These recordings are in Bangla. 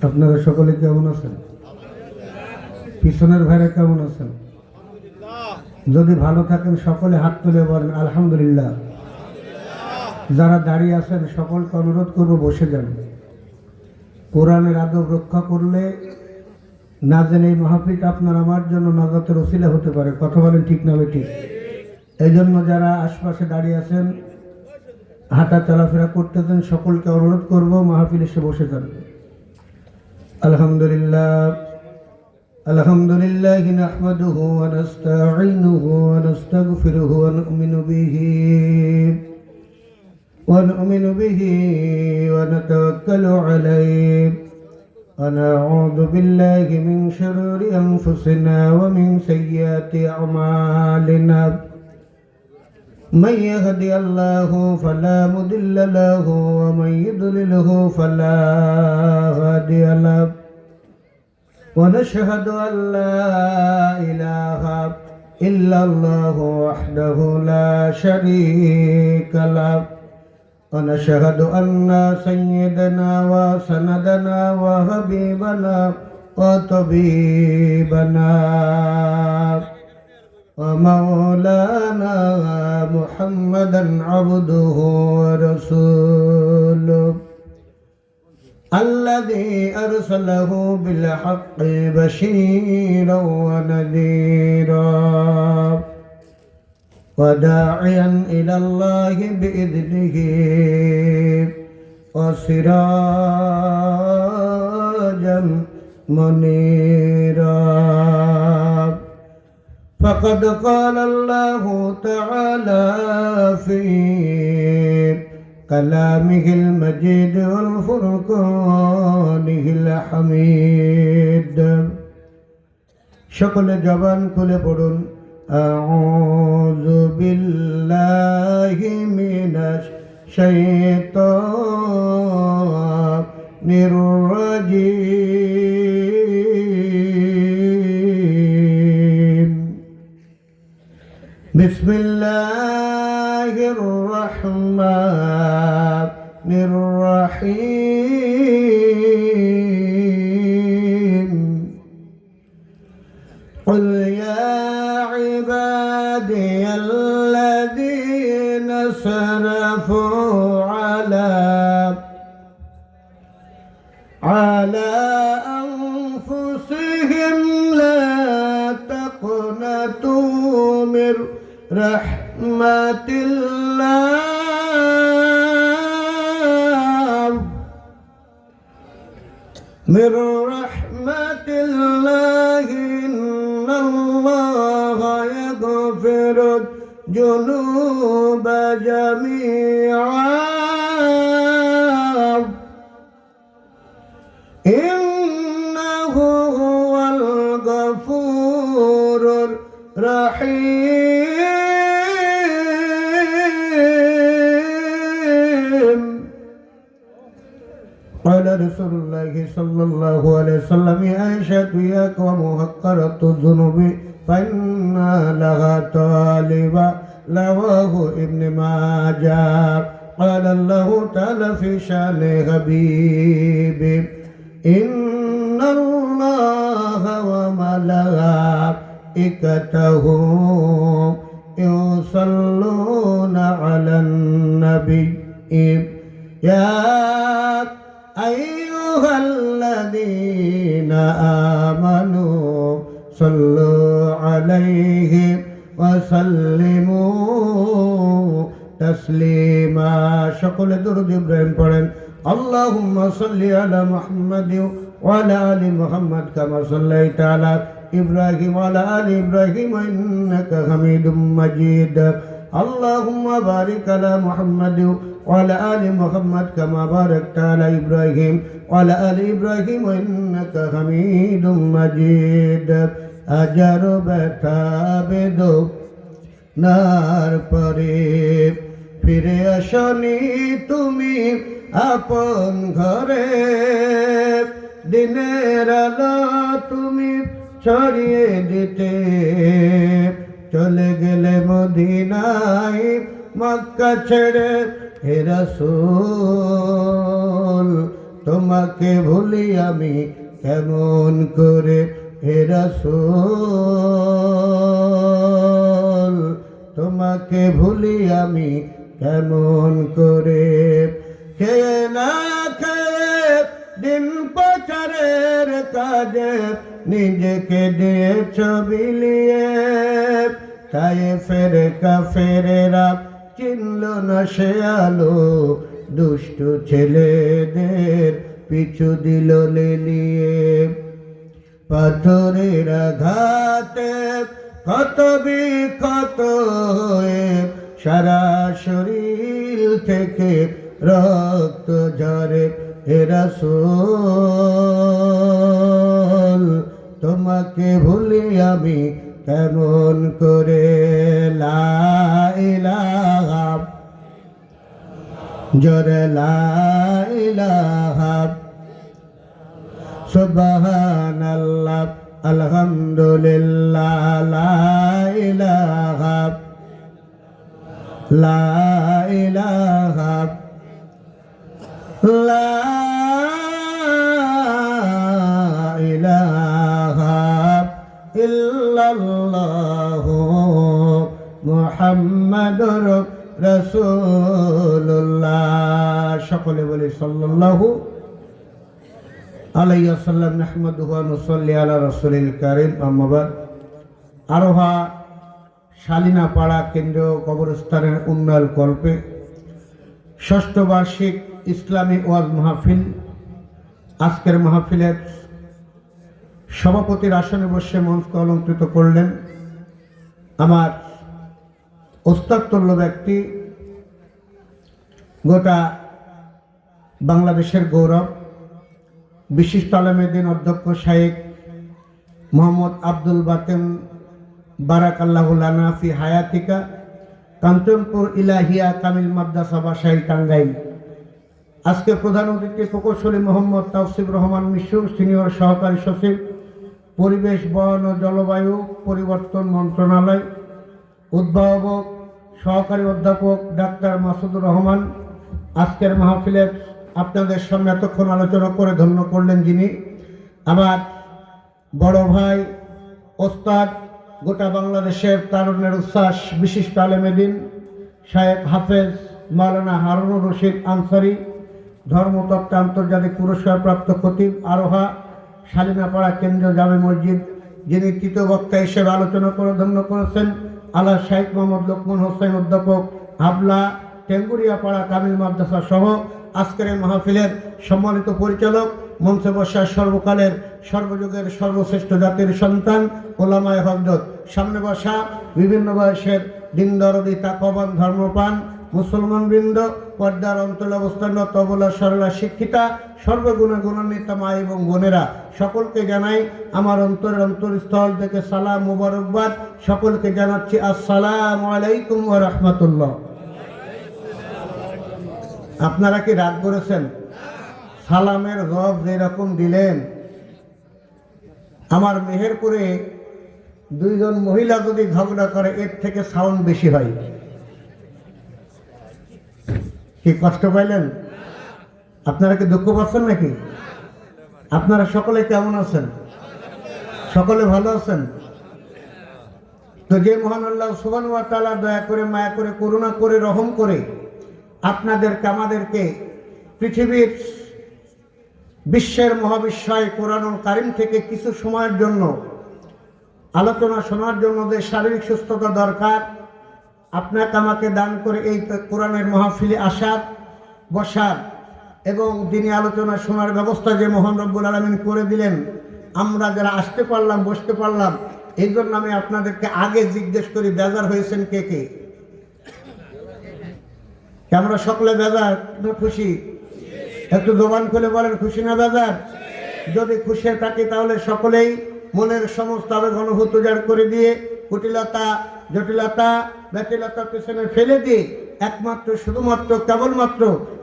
আপনারা সকলে কেমন আছেন? পিছনের ভাইরা কেমন আছেন? যদি ভালো থাকেন সকলে হাত তুলে বলেন আলহামদুলিল্লাহ। যারা দাঁড়িয়ে আছেন সকলকে অনুরোধ করব বসে যান। কোরআনের আদব রক্ষা করলে না জেনে এই মাহফিল আপনার আমার জন্য নাজাতের ওসিলা হতে পারে। কথা বলেন ঠিক না বেঠিক? এই জন্য যারা আশপাশে দাঁড়িয়ে আছেন, হাঁটা চলাফেরা করতেছেন, সকলকে অনুরোধ করব মাহফিল এসে বসে যান। আলহামদুলিল্লাহ আলহামদুলিল্লাহি নাহমাদুহু ওয়া নাস্তাঈনুহু ওয়া নাস্তাগফিরুহু ওয়া নু'মিনু বিহি ওয়া নাতাওয়াক্কালু আলাইহি ওয়া নাউযু বিল্লাহি মিন শুরুরি আনফুসিনা ওয়া মিন সাইয়্যাতি আ'মালিনা من يهدي الله فلا مضل له ومن يضلله فلا هادي له ونشهد أن لا إله إلا الله وحده لا شريك له ونشهد أن سيدنا وسندنا وحبيبنا وطبيبنا ومولانا محمدا عبده ورسوله الذي أرسله بالحق بشيرا ونذيرا وداعيا إلى الله بإذنه وسراجا منيرا فقد قال الله تعالى في كلامه المجيد والفرقانه الحميد সকলে জবান খুলে পড়ুন আউযু বিল্লাহি মিনাশ শাইতানির রাজীম بسم الله الرحمن الرحيم قل يا عبادي الذين سرفوا على أنفسهم لا تقنطوا من رحمة الله من رحمة الله إن الله يغفر الذنوب جميعا إنه هو الغفور الرحيم قال رسول الله صلى الله عليه وسلم عائشة يا قوم حقرت الذنوب فإن لها طالبا رواه ابن ماجه قال الله تعالى في شأن حبيبي إن الله وملائكته يصلون على النبي يا أيها الذين آمنوا صلوا عليه وسلموا تسليما شكل درود إبراهيم পড়েন اللهم صل على محمد وعلى آل محمد كما صليت على إبراهيم وعلى آل إبراهيم إنك حميد مجيد اللهم بارك على محمد وعلى آل محمد كما باركت على إبراهيم وعلى آل إبراهيم إنك حميد مجيد أجر بتابد نار পরে ফিরে আসনি তুমি আপন ঘরে দিনের আলো তুমি ছড়িয়ে দিতে চলে গেলে মদিনায় মক্কা ছেড়ে হে রাসূল তোমাকে ভুলি আমি কেমন করে হে রাসূল, তোমাকে ভুলি আমি কেমন করে। খেয়ে না খেয়ে দিন প্রচারের কাজে নিজেকে দিয়েছ বিলিয়ে, তাই ফেরে কাফেরেরা চিনল না সে আলো, দুষ্ট ছেলেদের পিছু দিল লেলিয়ে। পাথরের আঘাতে ক্ষত বিক্ষত হয়ে সারা শরীর থেকে রক্ত ঝরে, হে রাসূল তোমাকে ভুলি আমি কেমন করে। লা ইলাহা জোরে লা ইলাহা সুবহানাল্লাহ আলহামদুলিল্লাহ লা ইলাহা লা ইলাহা লা ইলাহা ইল্লাল্লাহু মুহাম্মাদুর রাসূলুল্লাহ। সকলে বলি সাল্লাল্লাহু আলাইহি ওয়াসাল্লাম। নাহমাদুহু ওয়া নুসাল্লি আলা রাসূলিল কারীম। আম্মা বাদ। আরোহা শালিনাপাড়া কেন্দ্রীয় কবরস্থানের উন্নয়ন কল্পে ষষ্ঠ বার্ষিক ইসলামী ওয়াজ মাহফিল। আজকের মাহফিলের সভাপতির আসনে বসে মঞ্চকে অলঙ্কৃত করলেন আমার ওস্তাদতুল্য ব্যক্তি, গোটা বাংলাদেশের গৌরব, বিশিষ্ট আলেমেদিন অধ্যক্ষ শাইখ মোহাম্মদ আব্দুল বাতেন বারাকাল্লাহু লানা ফি হায়াতিকা, কাঞ্চনপুর ইলাহিয়া কামিল মাদ্রাসা বাসাইল টাঙ্গাইল। আজকে প্রধান অতিথি প্রকৌশলী মোহাম্মদ তাওসিফ রহমান মিশু, সিনিয়র সহকারী সচিব, পরিবেশ বন ও জলবায়ু পরিবর্তন মন্ত্রণালয়। উদ্ভাবক সহকারী অধ্যাপক ডাক্তার মাসুদুর রহমান। আজকের মাহফিলের আপনাদের সামনে এতক্ষণ আলোচনা করে ধন্য করলেন যিনি, আমার বড় ভাই, ওস্তাদ, গোটা বাংলাদেশের তারুণ্যের উচ্ছ্বাস, বিশিষ্ট আলেমেদিন শায়েখ হাফেজ মাওলানা হারুনুর রশিদ আনসারী, ধর্মতত্ত্ব আন্তর্জাতিক পুরস্কারপ্রাপ্ত খতিব, আরোহা শালিনাপাড়া কেন্দ্রীয় জামে মসজিদ, যিনি তৃতীয় বক্তা হিসেবে আলোচনা করে ধন্য করেছেন, আলা শাইখ মোহাম্মদ লোকমান হোসেন অধ্যাপক, হাবলা টেঙ্গুরিয়াপাড়া কামিল মাদ্রাসা সহ আজকের এই মাহফিলের সম্মানিত পরিচালক, মঞ্চে বসা সর্বকালের সর্বযুগের সর্বশ্রেষ্ঠ জাতির সন্তান ওলামায়ে হযরত, সামনে বসা বিভিন্ন বয়সের দিন দরদি তাকওয়াবান ধর্মপ্রাণ মুসলমান বৃন্দ, পর্দার অন্তরে অবস্থানরত অবলা সরলা শিক্ষিতা, সর্বগুণে গুণান্বিতা মা এবং বোনেরা, সকলকে জানাই আমার অন্তরের অন্তরস্থল থেকে সালাম মুবারকবাদ। সকলকে জানাচ্ছি আসসালামু আলাইকুম ওয়া রাহমাতুল্লাহ। আপনারা কি রাগ করেছেন? সালামের জবাব যেরকম দিলেন, আমার মেহেরপুরে দুইজন মহিলা যদি ঝগড়া করে এর থেকে সাউন্ড বেশি হয়। কি কষ্ট পাইলেন? আপনারা কি দুঃখ পাচ্ছেন নাকি? আপনারা সকলে কেমন আছেন? সকলে ভালো আছেন তো? যে মহান আল্লাহ সুবহানাহু ওয়া তাআলা দয়া করে, মায়া করে, করুণা করে, রহম করে আপনাদেরকে, আমাদেরকে পৃথিবীর বিশ্বের মহাবিশ্বয় কোরআনুল কারীম থেকে কিছু সময়ের জন্য আলোচনা শোনার জন্য যে শারীরিক সুস্থতা দরকার, আপনাকে আমাকে দান করে এই কোরআনের মাহফিলে আসার, বসার এবং দিনী আলোচনা শোনার ব্যবস্থা যে মহান রব্বুল আলামিন করে দিলেন, আমরা যারা আসতে পারলাম, বসতে পারলাম, এই জন্য আমি আপনাদেরকে আগে জিজ্ঞেস করি, বেজার হয়েছেন কে কে? আমরা সকলে বেজার না খুশি? একটু জবান খুলে বলেন, খুশি না বেজার? যদি খুশি থাকি তাহলে সকলেই মনের সমস্ত আবেগ অনুভূত উজাড় করে দিয়ে, কুটিলতা, জটিলতা, ব্যতিলতা পেছনে ফেলে দিয়ে একমাত্র, শুধুমাত্র, কেবলমাত্র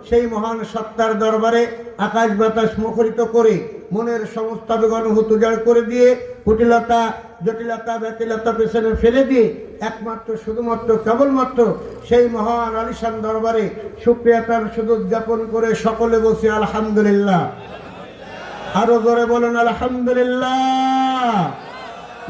সেই মহান সত্তার দরবারে আকাশ বাতাস মুখরিত করে মনের সমস্ত অনুভূতি উজাড় করে দিয়ে কুটিলতা জটিলতা ব্যতিলতা পেছনে ফেলে দিয়ে একমাত্র শুধুমাত্র কেবলমাত্র সেই মহান আলিশান দরবারে শুকরিয়াতার শুধু উদযাপন করে সকলে বসে আলহামদুলিল্লাহ। আরো জোরে বলুন আলহামদুলিল্লাহ।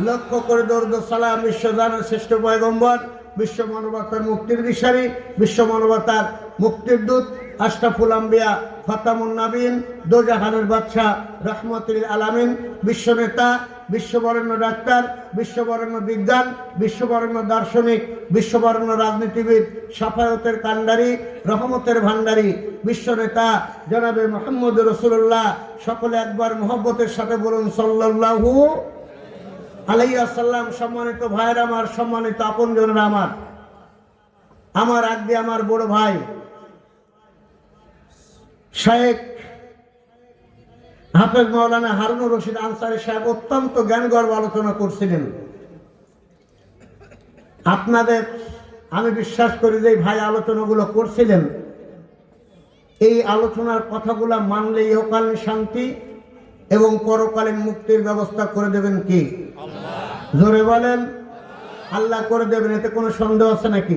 লক্ষ্য করে দরুদ সালাম বিশ্বজানের শ্রেষ্ঠ পয়গম্বর, বিশ্ব মানবতার মুক্তির দিশারি, বিশ্ব মানবতার মুক্তির দূত, আশরাফুল আম্বিয়া, খতামুন নবীন, দোজাহানের বাদশা, রহমতুল আলামিন, বিশ্ব নেতা, বিশ্ববরেণ্য ডাক্তার, বিশ্ববরেণ্য বিজ্ঞান, বিশ্ববরেণ্য দার্শনিক, বিশ্ববরেণ্য রাজনীতিবিদ, সাফায়তের কান্ডারি, রহমতের ভান্ডারী, বিশ্ব নেতা জনাবে মুহাম্মদ রাসূলুল্লাহ। সকলে একবার মোহব্বতের সাথে বলুন সাল্লাল্লাহু আলাইহি ওয়াসাল্লাম। সম্মানিত ভাইয়েরা আমার, সম্মানিত আপনজনেরা আমার আগে আমার বড় ভাই শেখ হাফেজ মাওলানা হারুনুর রশিদ আনসারী সাহেব অত্যন্ত জ্ঞানগর্ভ আলোচনা করছিলেন। আপনাদের আমি বিশ্বাস করি যে ভাই আলোচনাগুলো করছিলেন, এই আলোচনার কথাগুলো মানলে ইহকালীন শান্তি এবং পরকালীন মুক্তির ব্যবস্থা করে দেবেন কি? জোরে বলেন আল্লাহ করে দেবেন। এতে কোনো সন্দেহ আছে নাকি?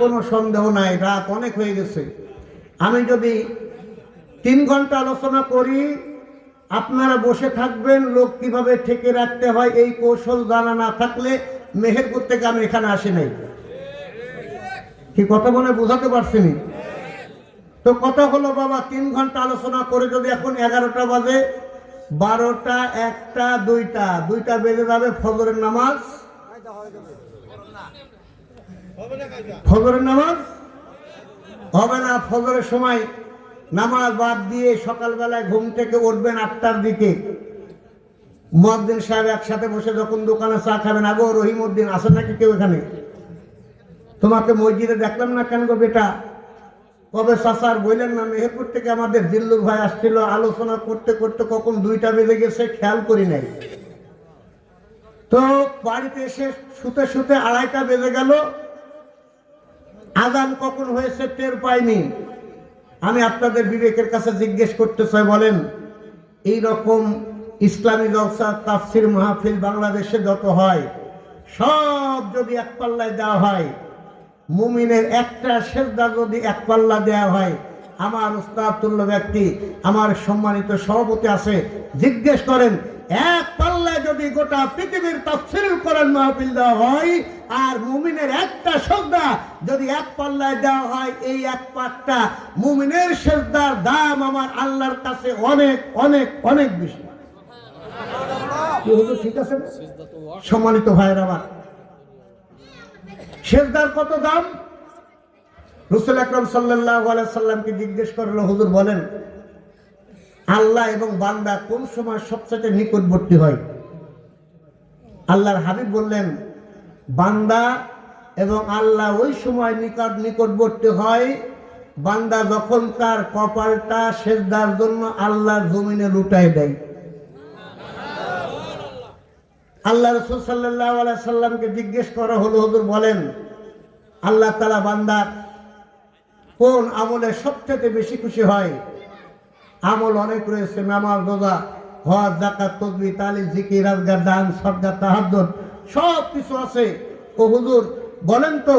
কোনো সন্দেহ নাই। রাত অনেক হয়ে গেছে। আমি যদি 3 ঘন্টা আলোচনা করি, আপনারা বসে থাকবেন। লোক কিভাবে ঠেকে রাখতে হয় এই কৌশল জানা না থাকলে মেহেরপুর থেকে আমি এখানে আসি নাই। কি কথা মনে বোঝাতে পারছি নি? তো কথা হলো বাবা, 3 ঘন্টা আলোচনা করে যদি এখন 11টা বাজে, 12টা, 1টা, 2টা বেজে যাবে, ফজরের নামাজ হবে না। ফজরের সময় নামাজ বাদ দিয়ে সকালবেলায় ঘুম থেকে উঠবেন 8টার দিকে। মুয়াজ্জিন সাহেব একসাথে বসে যখন দোকানে চা খাবেন, আগো রহিমউদ্দিন আসেন নাকি কেউ এখানে? তোমাকে মসজিদে দেখলাম না কেন গো বেটা? কবে চাচার বললেন না? মেহেরপুর থেকে আমাদের জিল্লুর ভাই আসছিল, আলোচনা করতে করতে কখন 2টা বেজে গেছে খেয়াল করি নাই। তো বাড়িতে এসে শুতে শুতে 2:30টা বেজে গেল। আজান কখন হয়েছে টের পাইনি। আমি আপনাদের বিবেকের কাছে জিজ্ঞেস করতে চাই, বলেন এই রকম ইসলামী জলসা তাফসির মাহফিল বাংলাদেশে যত হয়, সব যদি এক পাল্লায় দেওয়া হয়, মুমিনের একটা সেজদা যদি এক পাল্লা দেওয়া হয়, আমার উস্তাদতুল্য ব্যক্তি, আমার সম্মানিত সভাপতি আছে, জিজ্ঞেস করেন এক পাল্লায় যদি গোটা পৃথিবীর তাফসীরুল কোরআন মাহফিল দেওয়া হয়, আর মুমিনের একটা সেজদা যদি এক পাল্লায় দেওয়া হয়, এই এক পাটটা মুমিনের সেজদার দাম আমার আল্লাহর কাছে অনেক অনেক অনেক বেশি। ঠিক আছে সম্মানিত ভাইয়েরা আমার, সেজদার কত দাম? রাসূল আকরাম সাল্লাল্লাহু আলাইহি সাল্লামকে জিজ্ঞেস করলো, হুজুর বলেন আল্লাহ এবং বান্দা কোন সময় সবচেয়ে নিকটবর্তী হয়? আল্লাহর হাবিব বললেন, বান্দা এবং আল্লাহ ওই সময় নিকটবর্তী হয় বান্দা যখন তার কপালটা সেজদার জন্য আল্লাহর জমিনে লুটায় দেয়। আল্লাহ রাসূল সাল্লাল্লাহু আলাইহি সাল্লামকে জিজ্ঞেস করা হলো, হুজুর বলেন আল্লাহ তাআলা বান্দার কোন আমলে সবচেয়ে বেশি খুশি হয়? আমল অনেক রয়েছে, নামাজ, রোজা, হজ, যাকাত, তাসবিহ, তাহলিল, জিকির, আজকার, দান, সদকা, তাহাজ্জুদ, সব কিছু আছে। ও হুজুর বলেন তো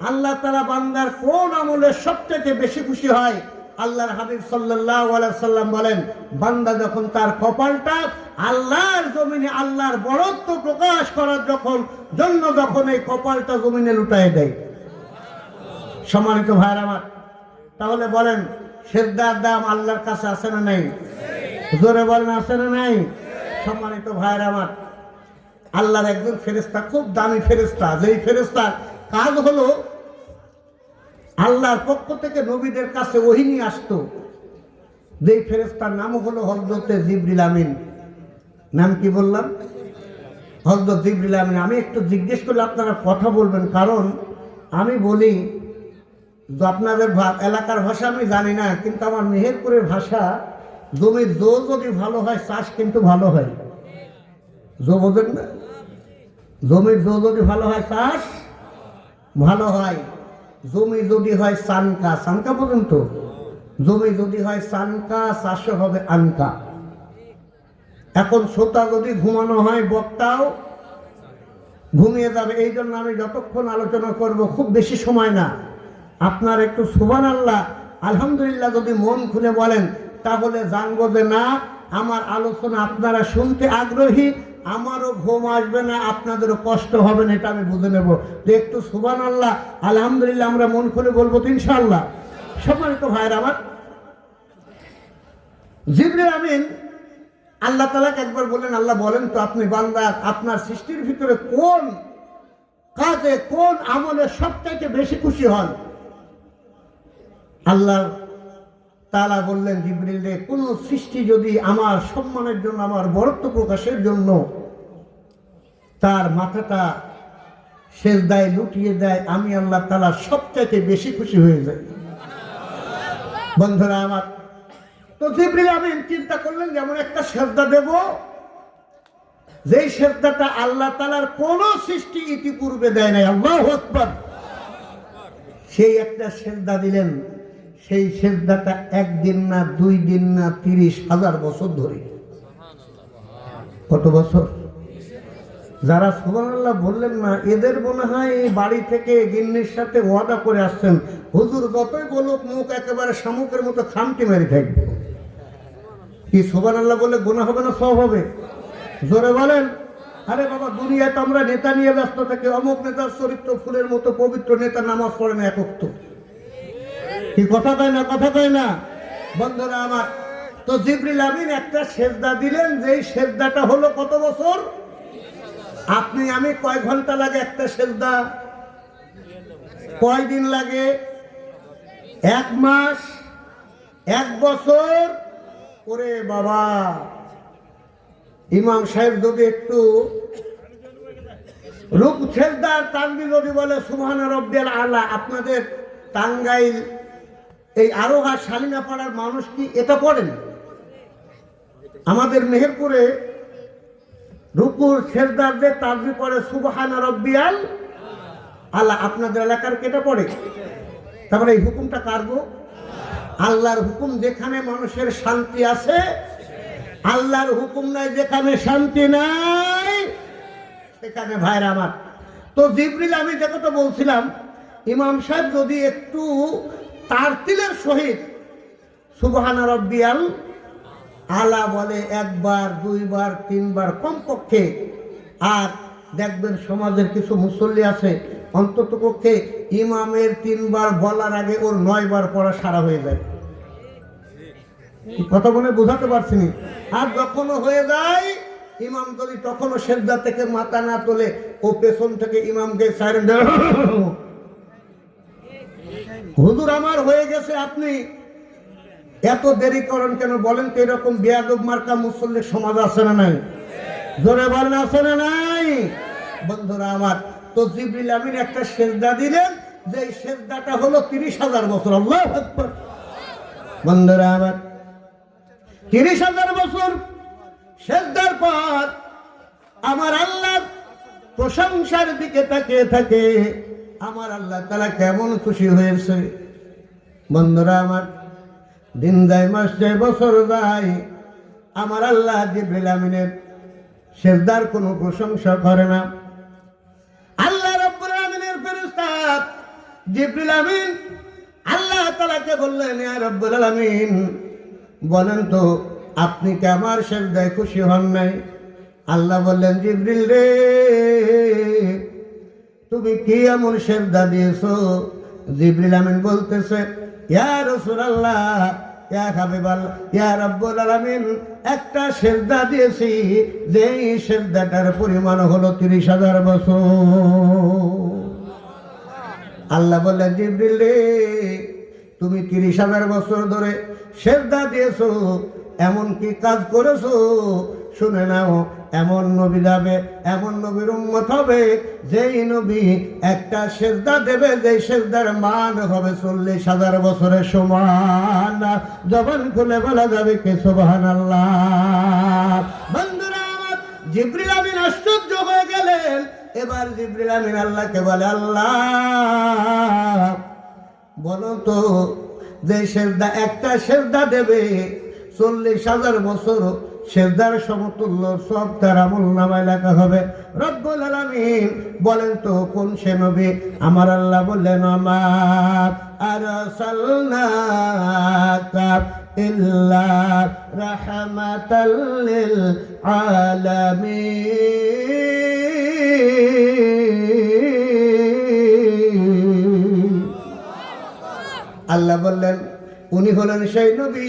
আল্লাহ তাআলা বান্দার কোন আমলে সবচেয়ে বেশি খুশি হয়? আল্লাহর হাবিব সাল্লাল্লাহু আলাইহি সাল্লাম বলেন, বান্দা যখন তার কপালটা আল্লাহর জমিনে আল্লাহর বড়ত্ব প্রকাশ করার যখন এই কপালটা জমিনে লুটায় দেয়। সম্মানিত ভাইরা আমার, তাহলে বলেন সেজদার দাম আল্লাহর কাছে আছে না নাই? জোরে বলেন আছে না নাই? সম্মানিত ভাইরা আমার, আল্লাহর একজন ফেরেশতা, খুব দামি ফেরেশতা, যেই ফেরেশতার কাজ হলো আল্লাহর পক্ষ থেকে নবীদের কাছে ওহী নিয়ে আসতো। যেই ফেরেশতার নাম হলো হযরতে জিবরিল আমিন। নাম কি বললাম? হযরত জিবরিল আমিন। আমি একটু জিজ্ঞেস করলে আপনারা কথা বলবেন, কারণ আমি বলি যে আপনাদের এলাকার ভাষা আমি জানি না, কিন্তু আমার মেহেরপুরের ভাষা, জমির জো যদি ভালো হয় চাষ কিন্তু ভালো হয়। জো বোঝেন না? জমির জো যদি ভালো হয় চাষ ভালো হয়। জমি যদি হয় সানকা, সানকা পর্যন্ত জমি যদি হয় সানকা, চাষও হবে আনকা। এখন শ্রোতা যদি ঘুমানো হয় বক্তাও ঘুমিয়ে যাবে। এই জন্য আমি যতক্ষণ আলোচনা করব খুব বেশি সময় না, আপনার একটু সুবহানাল্লাহ আলহামদুলিল্লাহ যদি মন খুলে বলেন তাহলে জানবো যে না আমার আলোচনা আপনারা শুনতে আগ্রহী, আমারও ঘুম আসবে না, আপনাদেরও কষ্ট হবে না, এটা আমি বুঝে নেব। যে একটু সুবহানাল্লাহ আলহামদুলিল্লাহ আমরা মন খুলে বলবো তো ইনশাআল্লাহ। সম্মানিত ভাইয়ের আমার, জিবরিল আমিন আল্লাহ তাআলাকে একবার বললেন, আল্লাহ বলেন তো আপনি বান্দা আপনার সৃষ্টির ভিতরে কোন কাজে কোন আমলে সবচাইতে বেশি খুশি হন? আল্লাহ তাআলা বললেন জিবরিলে, কোন সৃষ্টি যদি আমার সম্মানের জন্য আমার বরত্ব প্রকাশের জন্য তার মাথাটা সেজদায় লুটিয়ে দেয় আমি আল্লাহ তাআলা সবচাইতে বেশি খুশি হয়ে যাই। বন্ধুরা আমার, তো জিবরিল আমিন চিন্তা করলেন যেমন একটা সেজদা দেব যেই সেজদাটা আল্লাহ তাআলার কোন সৃষ্টি ইতিপূর্বে দেয় নাই। আল্লাহু আকবার। সেই একটা সেজদা দিলেন, সেই সেজদাটা একদিন না 2 দিন না 30,000 বছর ধরে। কত বছর? যারা সুবহানাল্লাহ বললেন না এদের মনে হয় এই বাড়ি থেকে গিন্নির সাথে ওয়াদা করে আসছেন, হুজুর যতই বলুক মুখ একেবারে শামুকের মতো খামটি মেরে থাকবে। কি সুবহানাল্লাহ বলে গুনাহ হবে না সওয়াব হবে? জোরে বলেন। আরে বাবা, দুনিয়াতে আমরা নেতা নিয়ে ব্যস্ত থাকি, অমুক নেতার চরিত্র ফুলের মতো পবিত্র, নেতা নামাজ পড়ে না একক। তো কি কথা কয় না, কথা কয় না বন্ধুরা আমার। তো জিবরিল আমিন একটা সেজদা দিলেন, যেই সেজদাটা হলো কত বছর? আপনি আমি কয় ঘন্টা লাগে একটা সেজদা? কয় দিন লাগে? 1 মাস, 1 বছর। ওরে বাবা, ইমাম সাহেব যদি একটু রুক সেজদার তাকবীর যদি বলে সুবহান রাব্বিয়াল আলা, আপনাদের টাঙ্গাইল এই আরোহা শালিনা পাড়ার মানুষ কি এটা পড়েন? আমাদের মেহেরপুরে রুকুর সেজদার যে তাকবীর পড়ে সুবহান রাব্বিয়াল আলা, আপনাদের এলাকার কেটা পড়ে? তারপরে এই হুকুমটা কার গো? আল্লাহর হুকুম। যেখানে মানুষের শান্তি আছে, আল্লাহর হুকুম নাই যেখানে শান্তি নাই সেখানে। ভাইরা আমার, তো জিবরিল আমি যে কথা বলছিলাম, ইমাম সাহেব যদি একটু তারতিলের সহিত সুবহান রাব্বিয়াল আলা বলে 1 বার 2 বার 3 বার কমপক্ষে, আর দেখবেন সমাজের কিছু মুসল্লি আছে অন্তত পক্ষে ইমামের 3 বার বলার আগে ওর 9 বার পড়া সারা হয়ে যায়। কথা বলে বোঝাতে পারছি না। আর যখনও হয়ে যায় ইমাম যদি তখনও সেজদা থেকে মাথা না তোলে, ও পেছন থেকে ইমামকে সাইরেন দেয়, হুজুর আমার হয়ে গেছে, আপনি এত দেরি করেন কেন? বলেন তো এরকম বেয়াদব মার্কা মুসল্লির সমাজ আছে না নাই? জোরে বলেন আছে না নাই? বন্ধুরা আমার, তো জিবরিল আমিন একটা সেজদা দিলেন, যে সেজদাটা হলো 30,000 বছর। আল্লাহু আকবার। বন্ধুরা আমার, 30,000 বছর সেজদার পর আমার আল্লাহ প্রশংসার দিকে তাকিয়ে থাকে, আমার আল্লাহ তাআলা কেমন খুশি হয়েছে। বন্ধুরা আমার, দিন যায়, মাস যায়, বছর যায়, আমার আল্লাহ জিবরিল আমিনের সেজদার কোনো প্রশংসা করে না। আল্লাহ রাব্বুল আমিনের ফেরেশতা জিবরিল আমিন আল্লাহ তাআলাকে বললেন, ইয়া রাব্বুল আলামিন, বলেন তো আপনি কি আমার সেজদায় খুশি হন নাই? আল্লাহ বললেন, জিবরিল রে, তুমি কি এমন সেজদা দিয়েছো? জিবরিল আমিন বলতেছে, ইয়া রাসূলুল্লাহ, ইয়া হাবিবাল্লাহ, ইয়া রাব্বুল আলামিন, একটা সেজদা দিয়েছি যেই সেজদাটার পরিমাণ হলো 30,000 বছর। আল্লাহ বললেন, জিবরিল রে, তুমি 30,000 বছর ধরে সেজদা দিয়েছো, এমন কি কাজ করেছো? শুনে নাও, এমন নবী যাবে, এমন নবীর উম্মত হবে যেই নবী একটা সেজদা দেবে, যেই সেজদার মান হবে 40,000 বছরের সমান। জবান খুলে বলা যাবে কি সুবহানাল্লাহ। বন্ধুরা আমার, জিবরিল আমিন আশ্চর্য হয়ে গেলেন। এবার জিবরিল আমিন আল্লাহকে বলে, আল্লাহ বলো তো, যে সেজদা একটা সেজদা দেবে 40,000 বছর, সেজদার সমতুল্য সব তার আমলনামায় লেখা হবে। রব্বুল আলামিন বলেন তো কোন সে নবী? আমার আল্লাহ বললেন আমা আরসালনাকা ইল্লা রাহমাতাল লিল আলামিন। আল্লাহ বললেন উনি হলেন সেই নবী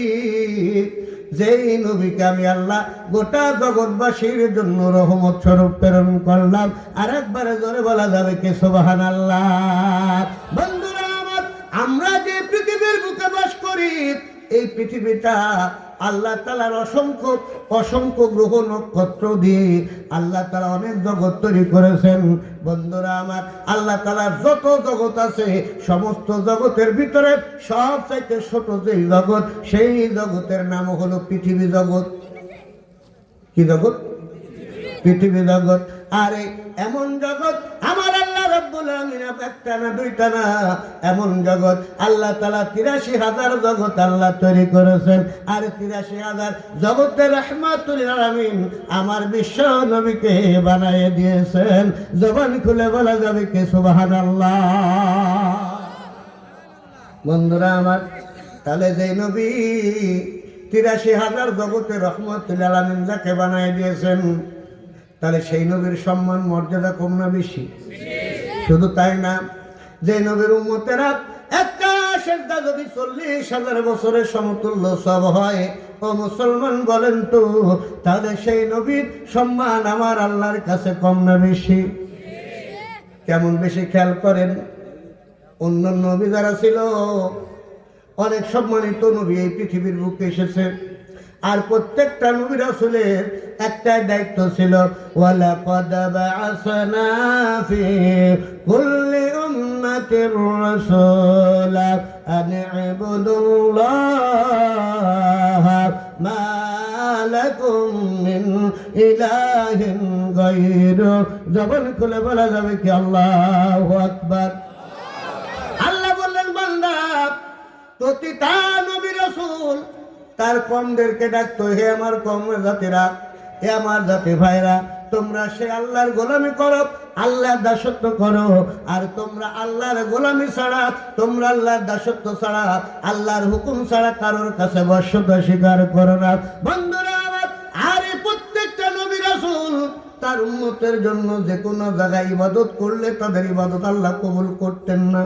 যেই নবীকে আমি আল্লাহ গোটা জগৎবাসীর জন্য রহমত স্বরূপ প্রেরণ করলাম। আর একবারে জোরে বলা যাবে কি সুবহানাল্লাহ। বন্ধুরা আমার, আমরা যে পৃথিবীর বুকে বাস করি, এই পৃথিবীটা আল্লাহ তাআলার অসংখ্য অসংখ্য গ্রহ নক্ষত্র দিয়ে আল্লাহ তাআলা অনেক জগৎ তৈরি করেছেন। বন্ধুরা আমার, আল্লাহ তাআলার যত জগৎ আছে সমস্ত জগতের ভিতরে সবচাইতে ছোট যে জগৎ, সেই জগতের নাম হলো পৃথিবী জগৎ। কি জগৎ? পৃথিবী জগৎ। আর এমন জগৎ আমার আল্লাহ রাব্বুল আলামিন একটা না দুইটা না, এমন জগৎ আল্লাহ তাআলা ৮৩,০০০ জগৎ আল্লাহ তৈরি করেছেন। আর ৮৩,০০০ জগতের রাহমাতুল আলামিন আমার বিশ্ব নবীকে বানিয়ে দিয়েছেন। জবান খুলে বলা যাবে কি সুবহানাল্লাহ। বন্ধুরা আমার, তাহলে যে নবী ৮৩,০০০ জগতের রহমাতুল আলামিন যাকে বানিয়ে দিয়েছেন, তাহলে সেই নবীর সম্মান মর্যাদা কম না বেশি? শুধু তাই না, যে নবীর উম্মতেরা একটা সেজদা যদি ৪০,০০০ বছরের সমতুল্য সব হয়, ও মুসলমান বলেন তো, তাহলে সেই নবীর সম্মান আমার আল্লাহর কাছে কম না বেশি? কেমন বেশি? খেয়াল করেন, অন্য নবী যারা ছিল অনেক সম্মানিত নবী এই পৃথিবীর বুকে এসেছে, আর প্রত্যেকটা নবী রাসূলের একটা দায়িত্ব ছিল, ওয়ালাকাদ বা'আসনা ফি কুল্লি উম্মাতির রাসূলা আন ইবুদুল্লাহ মা লাকুম মিন ইলাহিন গায়রু। জবান খুলে বলা যাবে কি আল্লাহু আকবার। আল্লাহ বললেন বান্দা, প্রতিটা নবী রাসূল তার কমদেরকে ডাকতো, হে আমার কম জাতিরা, হে আমার জাতি ভাইরা, তোমরা সে আল্লাহর গোলামি করো, আল্লাহর দাসত্ব করো। আর তোমরা আল্লাহর গোলামি ছাড়া, তোমরা আল্লাহর দাসত্ব ছাড়া, আল্লাহর হুকুম ছাড়া কারোর কাছে বশ্যতা স্বীকার করো না। বন্ধুরা আমার, আর এই প্রত্যেকটা নবী রাসূল তার উম্মতের জন্য যে কোনো জায়গায় ইবাদত করলে তাদের ইবাদত আল্লাহ কবুল করতেন না।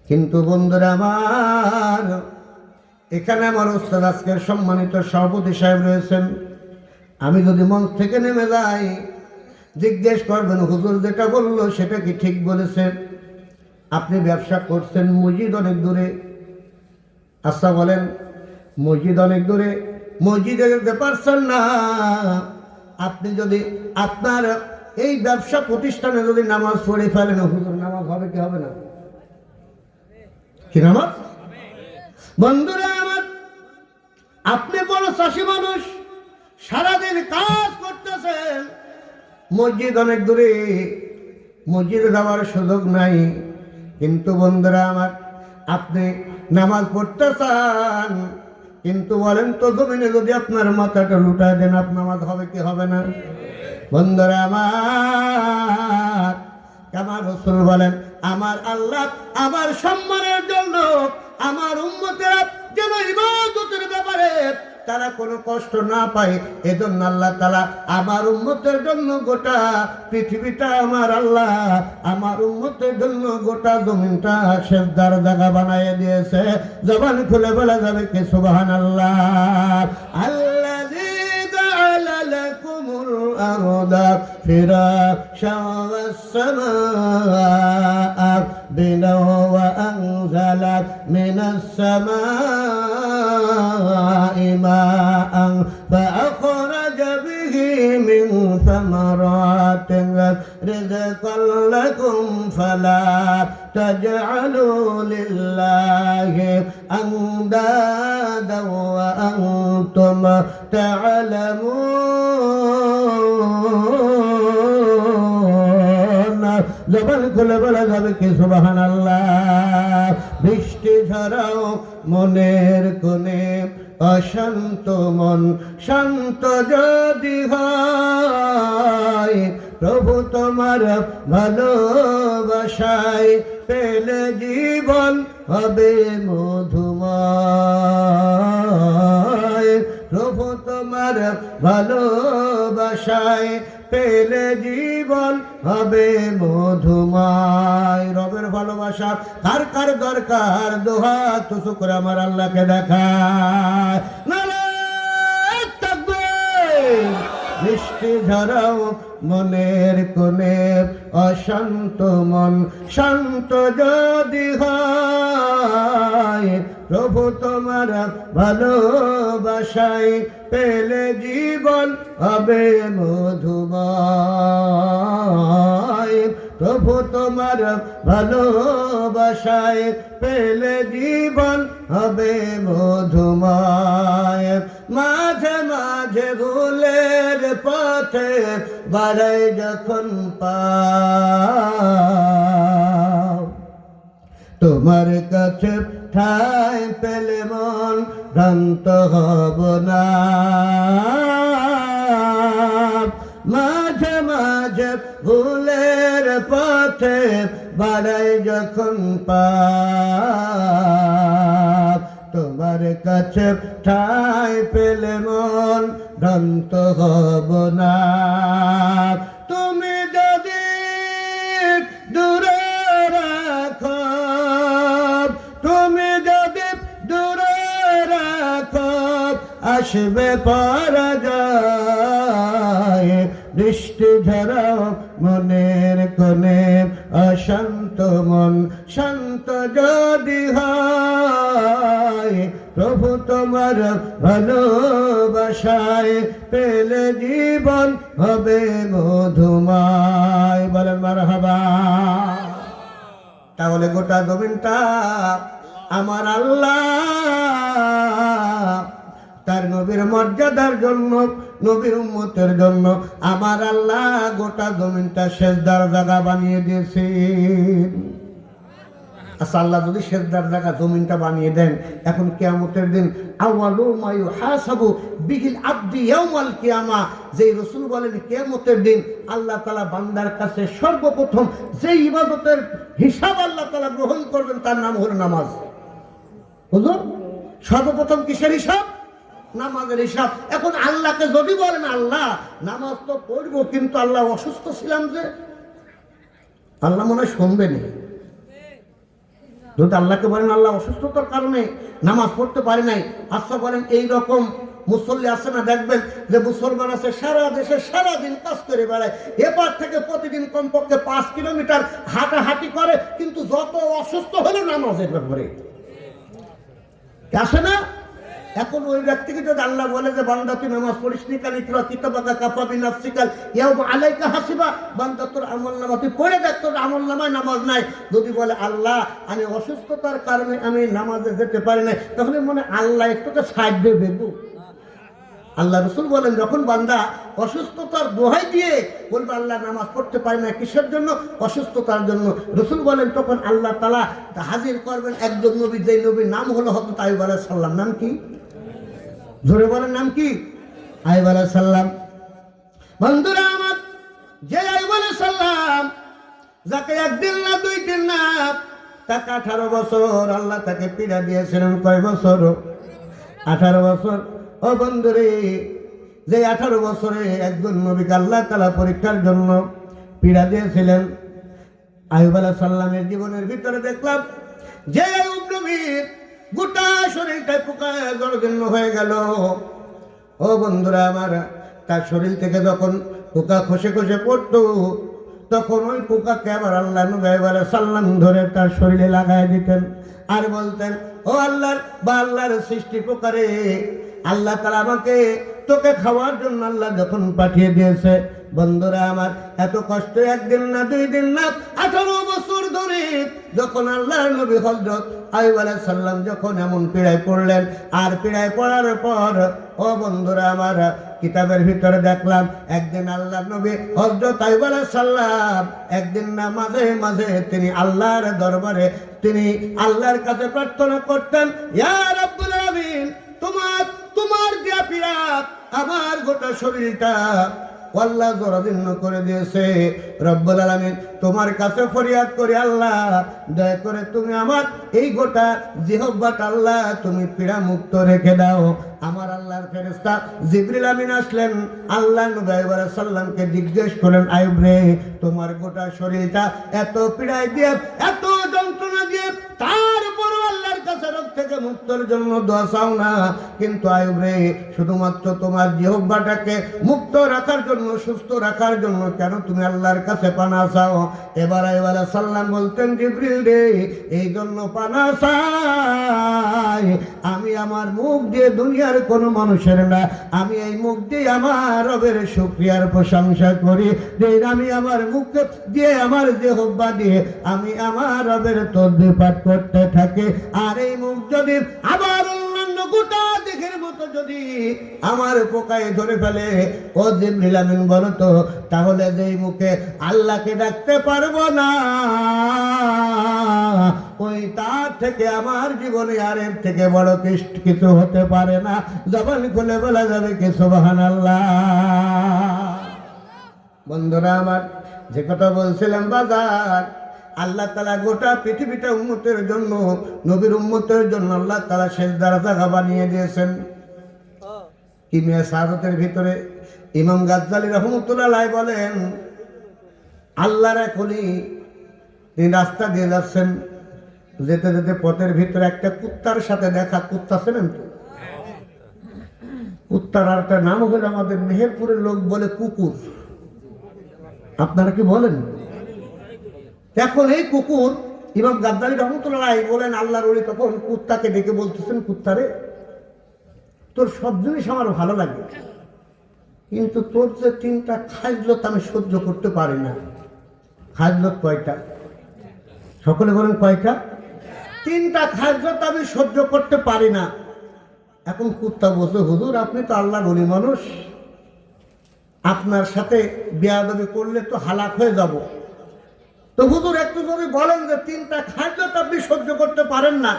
কিন্তু বন্ধুরা আমার, এখানে আমার ওস্তাদ আজকের সম্মানিত সভাপতি সাহেব রয়েছেন, আমি যদি মঞ্চ থেকে নেমে যাই, জিজ্ঞেস করবেন হুজুর যেটা বললো সেটা কি ঠিক বলেছেন? আপনি ব্যবসা করছেন, মসজিদ অনেক দূরে, আচ্ছা বলেন মসজিদ অনেক দূরে, মসজিদে যেতে পারছেন না, আপনি যদি আপনার এই ব্যবসা প্রতিষ্ঠানে যদি নামাজ পড়ে ফেলেন, হুজুর নামাজ হবে কি হবে না? কি নামাজ? বন্ধুরা আমার, আপনি বড় চাষি মানুষ, সারাদিন কাজ করতেছেন, মসজিদ অনেক দূরে, মসজিদে যাওয়ার সুযোগ নাই, কিন্তু বন্ধুরা আমার, আপনি নামাজ পড়তে চান, কিন্তু বলেন তো জমিনে যদি আপনার মাথাটা লুটায় দেন, আপনার নামাজ হবে কি হবে না? বন্ধুরা আমার, আমার রাসূল বলেন, আমার আল্লাহ আমার সম্মানের জন্য আমার উম্মতেরা যেন ইবাদতের ব্যাপারে তারা কোনো কষ্ট না পায়, এজন্য আল্লাহ তাআলা আমার উম্মতের জন্য গোটা পৃথিবীটা, আমার আল্লাহ আমার উম্মতের জন্য গোটা জমিনটা সেজদার জায়গা বানিয়ে দিয়েছে। জবান খুলে বলা যাবে কি সুবহানাল্লাহ। আল্লাযী জাআলা লাকুমুল আরদা ফিরাশান ওয়াস সামাআ বিনাও ওয়া আনজালা মিনাস সামা'i মাআন ফাআখরাজা বিহি মিন সামারাতিন রিজকান লাকুম ফালা তাজআলু লিল্লাহি আনদাদা ওয়া আনতুম তা'লামুন। জবান খুলে বলা যাবে কি সুবহানাল্লাহ। বৃষ্টি ঝরাও মনের কোণে, ও অশান্ত মন শান্ত যদি হয়, প্রভু তোমার ভালোবাসায় পেলে জীবন হবে মধুময়। প্রভু তোমার ভালোবাসায় পেলে জীবন হবে মধুময়। রবের ভালোবাসা কার কার দরকার, দুহাত উঁচু করে আমার আল্লাহকে দেখায়। নারায়ে তাকবীর। বৃষ্টি ঝরাও মনের কোণে, অশান্ত মন শান্ত যদি হয়, প্রভু তোমার ভালোবাসায় পেলে জীবন হবে মধুময়। প্রভু তোমার ভালোবাসায় পেলে জীবন হবে মধুময়। মাঝে মাঝে ভুলের পথে বাড়াই যখন পাও, তোমার কাছে ঠাই পেলে মন ভ্রান্ত হব না। মাঝে মাঝে ভুলের পথে বাড়াই যখন পাও, তোমার কাছে ঠাই পেলে মন ভ্রান্ত হব না। তুমি যদি দূরে রাখো, তুমি যদি দূরে রাখো, আসবে পরাজয়। বৃষ্টি ঝরাও মনের কোণে, অশান্ত মন শান্ত যদি হয়, প্রভু তোমার ভালোবাসায় পেলে জীবন হবে মধুময়। বলেন মারহাবা। তাহলে গোটা জমিনটা আমার আল্লাহ তার নবীর মর্যাদার জন্য, নবীর উম্মতের জন্য আমার আল্লাহ গোটা জমিনটা সেজদার জায়গা বানিয়ে দিয়েছেন। আচ্ছা, আল্লাহ যদি সেজদার জায়গা জমিনটা বানিয়ে দেন, এখন কিয়ামতের দিন আউয়ালু মা ইউহাসাবু বিহিল আবদি ইয়াউমাল কিয়ামা, যেই রাসূল বলেন কিয়ামতের দিন আল্লাহ তাআলা বান্দার কাছে সর্বপ্রথম যে ইবাদতের হিসাব আল্লাহ তাআলা গ্রহণ করবেন তার নাম হলো নামাজ। হুজুর, সর্বপ্রথম কিসের হিসাব? নামাজের হিসাব। এখন আল্লাহকে যদি বলেন আল্লাহ নামাজ তো পড়বো, কিন্তু আল্লাহ অসুস্থ ছিলাম যে, আল্লাহ মনে হয় শুনবেনি। যদি আল্লাহকে বলেন আল্লাহ অসুস্থতার কারণে নামাজ পড়তে পারি নাই, আচ্ছা বলেন এই রকম মুসল্লি আছে না? দেখবেন যে মুসলমান আছে সারা দেশে সারাদিন কাজ করে বেড়ায়, এবার থেকে প্রতিদিন কমপক্ষে 5 কিলোমিটার হাঁটাহাঁটি করে, কিন্তু যত অসুস্থ হলে নামাজের ব্যাপারে আসে না। এখন ওই ব্যক্তিকে যদি আল্লাহ বলে যে বান্দা তুই নামাজ পড়িস নি, কাল ইকরা কিতাবাকা কাফা বিনাফসিকা ইয়াউমা আলাইকা হাসিবা, বান্দা তোর আমলনামা তুই পড়ে দেখ, তোর আমলনামায় নামাজ নাই। যদি বলে আল্লাহ আমি অসুস্থতার কারণে আমি নামাজে যেতে পারি না, তাহলে মনে আল্লাহ একটুকে সাইড দিয়ে দেখবো। আল্লাহ রসুল বলেন যখন বান্দা অসুস্থতার দোহাই দিয়ে বলবে আল্লাহ নামাজ পড়তে পারি না, কিসের জন্য? অসুস্থতার জন্য। রসুল বলেন তখন আল্লাহ তাআলা হাজির করবেন একজন নবী, যেই নবীর নাম হলো হযরত আইয়ুব আলাইহিস সালাম। নাম কি? জোরে বলেন, নাম কি? আইয়ুব আলাইহিস সালাম। বন্ধুরা আমার, যে আইয়ুব আলাইহিস সালাম যাকে একদিন না 2 দিন না, তাকে 18 বছর আল্লাহ তাকে পীড়া দিয়েছিলেন। কয় বছর? 18 বছর। ও বন্ধুরে, যে 18 বছরে একজন নবীকে আল্লাহ তাআলা পরীক্ষার জন্য পীড়া দিয়েছিলেন, আইয়ুব আলাইহিস সালামের জীবনের ভিতরে দেখলাম যে আইয়ুব নবীর গোটা শরীরটা পোকায় জর্জরিত হয়ে গেল। ও বন্ধুরা আমার, তার শরীর থেকে যখন পোকা খসে খসে পড়তো, তখন ওই পোকাকে আবার আল্লাহ নবী আইয়ুব আলাইহিস সালাম ধরে তার শরীরে লাগাই দিতেন আর বলতেন, ও আল্লাহর বা আল্লাহর সৃষ্টি পোকারে, আল্লাহ তাআলা আমাকে তোকে খাওয়ার জন্য আল্লাহ যখন পাঠিয়ে দিয়েছে। বন্ধুরা আমার, এত কষ্ট একদিন না 2 দিন না 18 বছর ধরে যখন আল্লাহ নবী হযরত আইয়ুব আলাইহিস সালাম যখন এমন পীড়ায় পড়লেন, আর পীড়ায় পড়ার পর ও বন্ধুরা আমার, কিতাবের ভিতরে দেখলাম একদিন আল্লাহ নবী হযরত আইয়ুব আলাইহিস সালাম একদিন না মাঝে মাঝে তিনি আল্লাহর দরবারে তিনি আল্লাহর কাছে প্রার্থনা করতেন, ইয়া রাব্বুল আলামিন, তোমার তোমার দেয়া পীড়া আমার গোটা শরীরটা আল্লাহ জরাজীর্ণ করে দিয়েছে। রব্বুল আলামিন তোমার কাছে ফরিয়াদ করি, আল্লাহ দয়া করে তুমি আমার এই গোটা জিহ্বাটা আল্লাহ তুমি পীড়া মুক্ত রেখে দাও। আমার আল্লাহর ফেরেশতা জিবরিল আমিন আসলেন, আল্লাহ নবী সাল্লামকে জিজ্ঞেস করলেন, আইয়ুব রে, তোমার গোটা শরীরটা এত পীড়ায় দিয়ে, এত যন্ত্রণা দিয়ে, তারপরও আল্লাহর কাছে রোগ থেকে মুক্তর জন্য দোয়া চাও না, কিন্তু আইয়ুব রে, শুধুমাত্র তোমার জিহ্বাটাকে মুক্ত রাখার জন্য, সুস্থ রাখার জন্য কেন তুমি আল্লাহর কাছে পানা চাও? এবার আইয়ুব আলাইহিস সালাম বলতেন, জিবরিল রে, এই জন্য পানা চাই, আমি আমার মুখ দিয়ে দুনিয়ার কোনো মানুষের না, আমি এই মুখ দিয়ে আমার রবের শুকরিয়ার প্রশংসা করি, যে আমি আমার মুখ দিয়ে, আমার জিহ্বা দিয়ে আমি আমার রবের তাসবিহ পাঠ করতে থাকি। আর এই মুখ যদি আবার অন্যান্য গোটা দেহের মতো যদি আমার পোকায় ধরে ফেলে, ও জিবরিল আমিন বলো তো, তাহলে যেই মুখে আল্লাহকে ডাকতে পারবো না, ওই তার থেকে আমার জীবনে আর এর থেকে বড় কিছু হতে পারে না। জবান খুলে বলা যাবে কি সুবহানাল্লাহ। বন্ধুরা আমার, যে কথা বলছিলাম বাজার, আল্লাহ তাআলা গোটা পৃথিবীটা উম্মতের জন্য, নবীর উম্মতের জন্য আল্লাহ তাআলা সেজদার জায়গা বানিয়ে দিয়েছেন। ইমিয়া সাহাবতের ভিতরে ইমাম গাজ্জালী রাহমাতুল্লাহ আলাইহি বলেন, আল্লাহর এক ওলি তিনি রাস্তা দিয়ে যাচ্ছেন, যেতে যেতে পথের ভিতরে একটা কুত্তার সাথে দেখা। কুত্তা চেনেন তো? কুত্তার আর একটা নাম হলো আমাদের মেহেরপুরের লোক বলে কুকুর। আপনারা কি বলেন? এখন এই কুকুর, ইমাম গাজ্জালী রাহমাতুল্লাহ আলাইহি বলেন, আল্লাহর ওলি তখন কুত্তাকে ডেকে বলতেছেন, কুত্তারে, তোর সব জিনিস আমার ভালো লাগে, কিন্তু তোর যে তিনটা খাজলত আমি সহ্য করতে পারি না। খাজলত কয়টা? সকলে বলেন কয়টা? তিনটা খাজলত আমি সহ্য করতে পারি না। এখন কুত্তা বলছে, হুজুর আপনি তো আল্লাহর ওলি মানুষ, আপনার সাথে বেয়াদবি করলে তো হালাক হয়ে যাব। তো হুজুর একটু যদি বলেন যে তিনটা খাজলত আপনি সহ্য করতে পারেন না,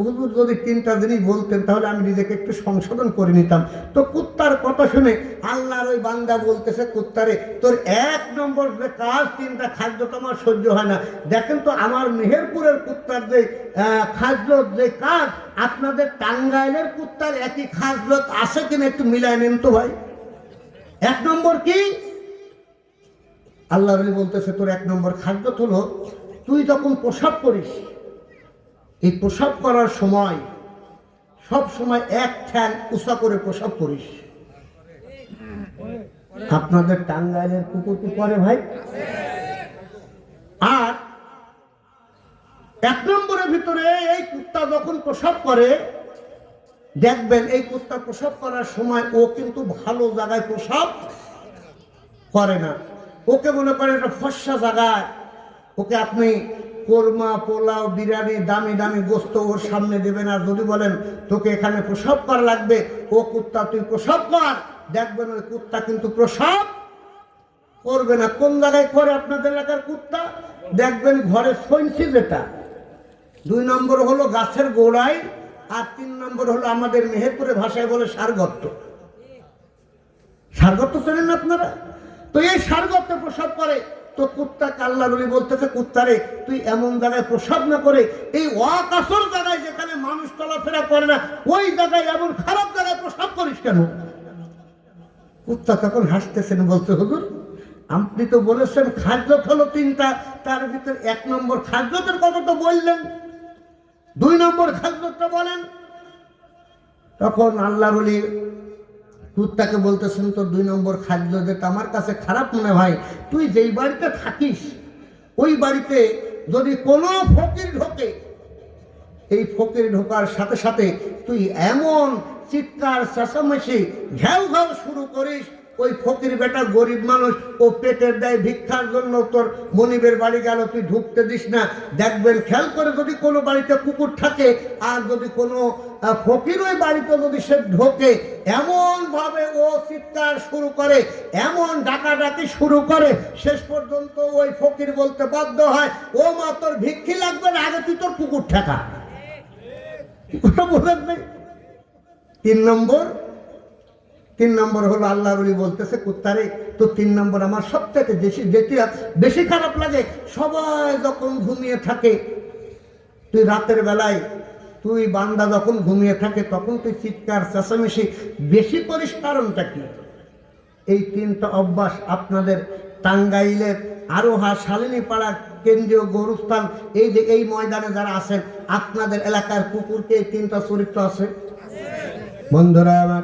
হুজুর যদি তিনটা জিনিস বলতেন তাহলে আমি নিজেকে একটু সংশোধন করে নিতাম। তো কুত্তার কথা শুনে আল্লাহর ওই বান্দা বলতেছে, কুত্তারে, তোর এক নম্বর যে কাজ, তিনটা খাদ্য তোমার সহ্য হয় না। দেখেন তো আমার মেহেরপুরের কুত্তার যে খাজলত, যে কাজ, আপনাদের টাঙ্গাইলের কুত্তার একই খাজলত আছে কিনা একটু মিলাই নেন তো ভাই। এক নম্বর কি? আল্লাহ বলতেছে, তোর এক নম্বর খাজলত হলো, তুই যখন প্রসাব করিস, এই প্রসাব করার সময় সব সময় এক ঠ্যাং উঁচা করে প্রসাব করিস। আপনাদের টাঙ্গাইলের কুকুর কি করে ভাই? আর এক নম্বরের ভিতরে এই কুত্তা যখন প্রসাব করে, দেখবেন এই কুত্তা প্রসাব করার সময় ও কিন্তু ভালো জায়গায় প্রসাব করে না। ওকে মনে করে একটা ফর্সা জায়গায়, ওকে আপনি কোরমা, পোলাও, বিরিয়ানি, দামি দামি গোস্ত ওর সামনে দেবেন, আর যদি বলেন তোকে এখানে প্রসাব করা লাগবে, ও কুত্তা তুই প্রসাব কর, দেখবেন ওই কুত্তা কিন্তু প্রসাব করবে না। কোন জায়গায় করে আপনাদের এলাকার কুত্তা? দেখবেন ঘরে সইন্সি যেটা, 2 নম্বর হলো গাছের গোড়ায়, আর 3 নম্বর হলো আমাদের মেহেরপুরে ভাষায় বলে সারগর্ত। সারগর্ত চেনেন আপনারা? তো এই সারগর্তে প্রসাব করে। তো কুত্তাকে আল্লাহর ওলি বলতেছে, কুত্তারে, তুই এমন জায়গায় প্রসাব না করে এই অকাসর জায়গায়, যেখানে মানুষ চলাফেরা করে না, ওই জায়গায় এমন খারাপ জায়গায় প্রসাব করিস কেন? কুত্তা তখন হাসতেছেন, বলতে, হুজুর আপনি তো বলেছেন খাজলত হলো তিনটা, তার ভিতরে 1 নম্বর খাজলতের কথা তো বললেন, 2 নম্বর খাজলতটা বলেন। তখন আল্লাহর ওলি কুত্তাকে বলতেছেন, তো 2 নম্বর খাজলত যেটা আমার কাছে খারাপ মনে হয়, তুই যেই বাড়িতে থাকিস ওই বাড়িতে যদি কোনো ফকির ঢোকে, এই ফকির ঢোকার সাথে সাথে তুই এমন চিৎকার চেঁচামেচি ঘেউ ঘেউ শুরু করিস, ওই ফকির বেটা গরিব মানুষ, ও পেটের দেয় ভিক্ষার জন্য, তোর মনিবের বাড়ি গেল, তুই ঢুকতে দিস না। দেখবেন খেয়াল করে, যদি কোনো বাড়িতে কুকুর থাকে আর যদি কোনো ফকির ওই বাড়িতে যদি সে ঢোকে, এমন ভাবে ও চিৎকার শুরু করে, এমন ডাকাডাকি শুরু করে, শেষ পর্যন্ত ওই ফকির বলতে বাধ্য হয়, ও মা তোর ভিক্ষি লাগবে না, আগে তুই তোর কুকুর ঠেকা। বলেন নেই? তিন নম্বর হলো আল্লাহ বলি বলতেছে কুত্তারে তো 3 নম্বর আমার সবথেকে বেশি খারাপ লাগে, সবাই যখন ঘুমিয়ে থাকে, তুই রাতের বেলায় তুই বান্দা যখন ঘুমিয়ে থাকে তখন তুই চিৎকার চেঁচামেচি বেশি করিস, কারণটা কি? এই 3টা অভ্যাস আপনাদের টাঙ্গাইলের আরোহা শালিনীপাড়া কেন্দ্রীয় গৌরস্থান এই যে এই ময়দানে যারা আছেন আপনাদের এলাকার কুকুরকে এই 3টা চরিত্র আছে বন্ধুরা আমার।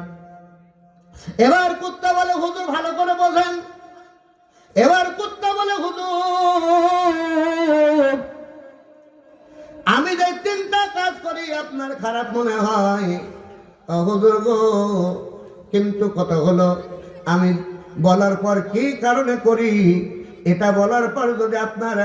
এবার কুত্তা বলে হুজুর ভালো করে বোঝেন, এবার কুত্তা বলে হুজুর আমি যে 3টা কাজ করি আপনার খারাপ মনে হয় হুজুর গো, কিন্তু কথা হলো আমি বলার পর কি কারণে করি এটা বলার পর যদি আপনার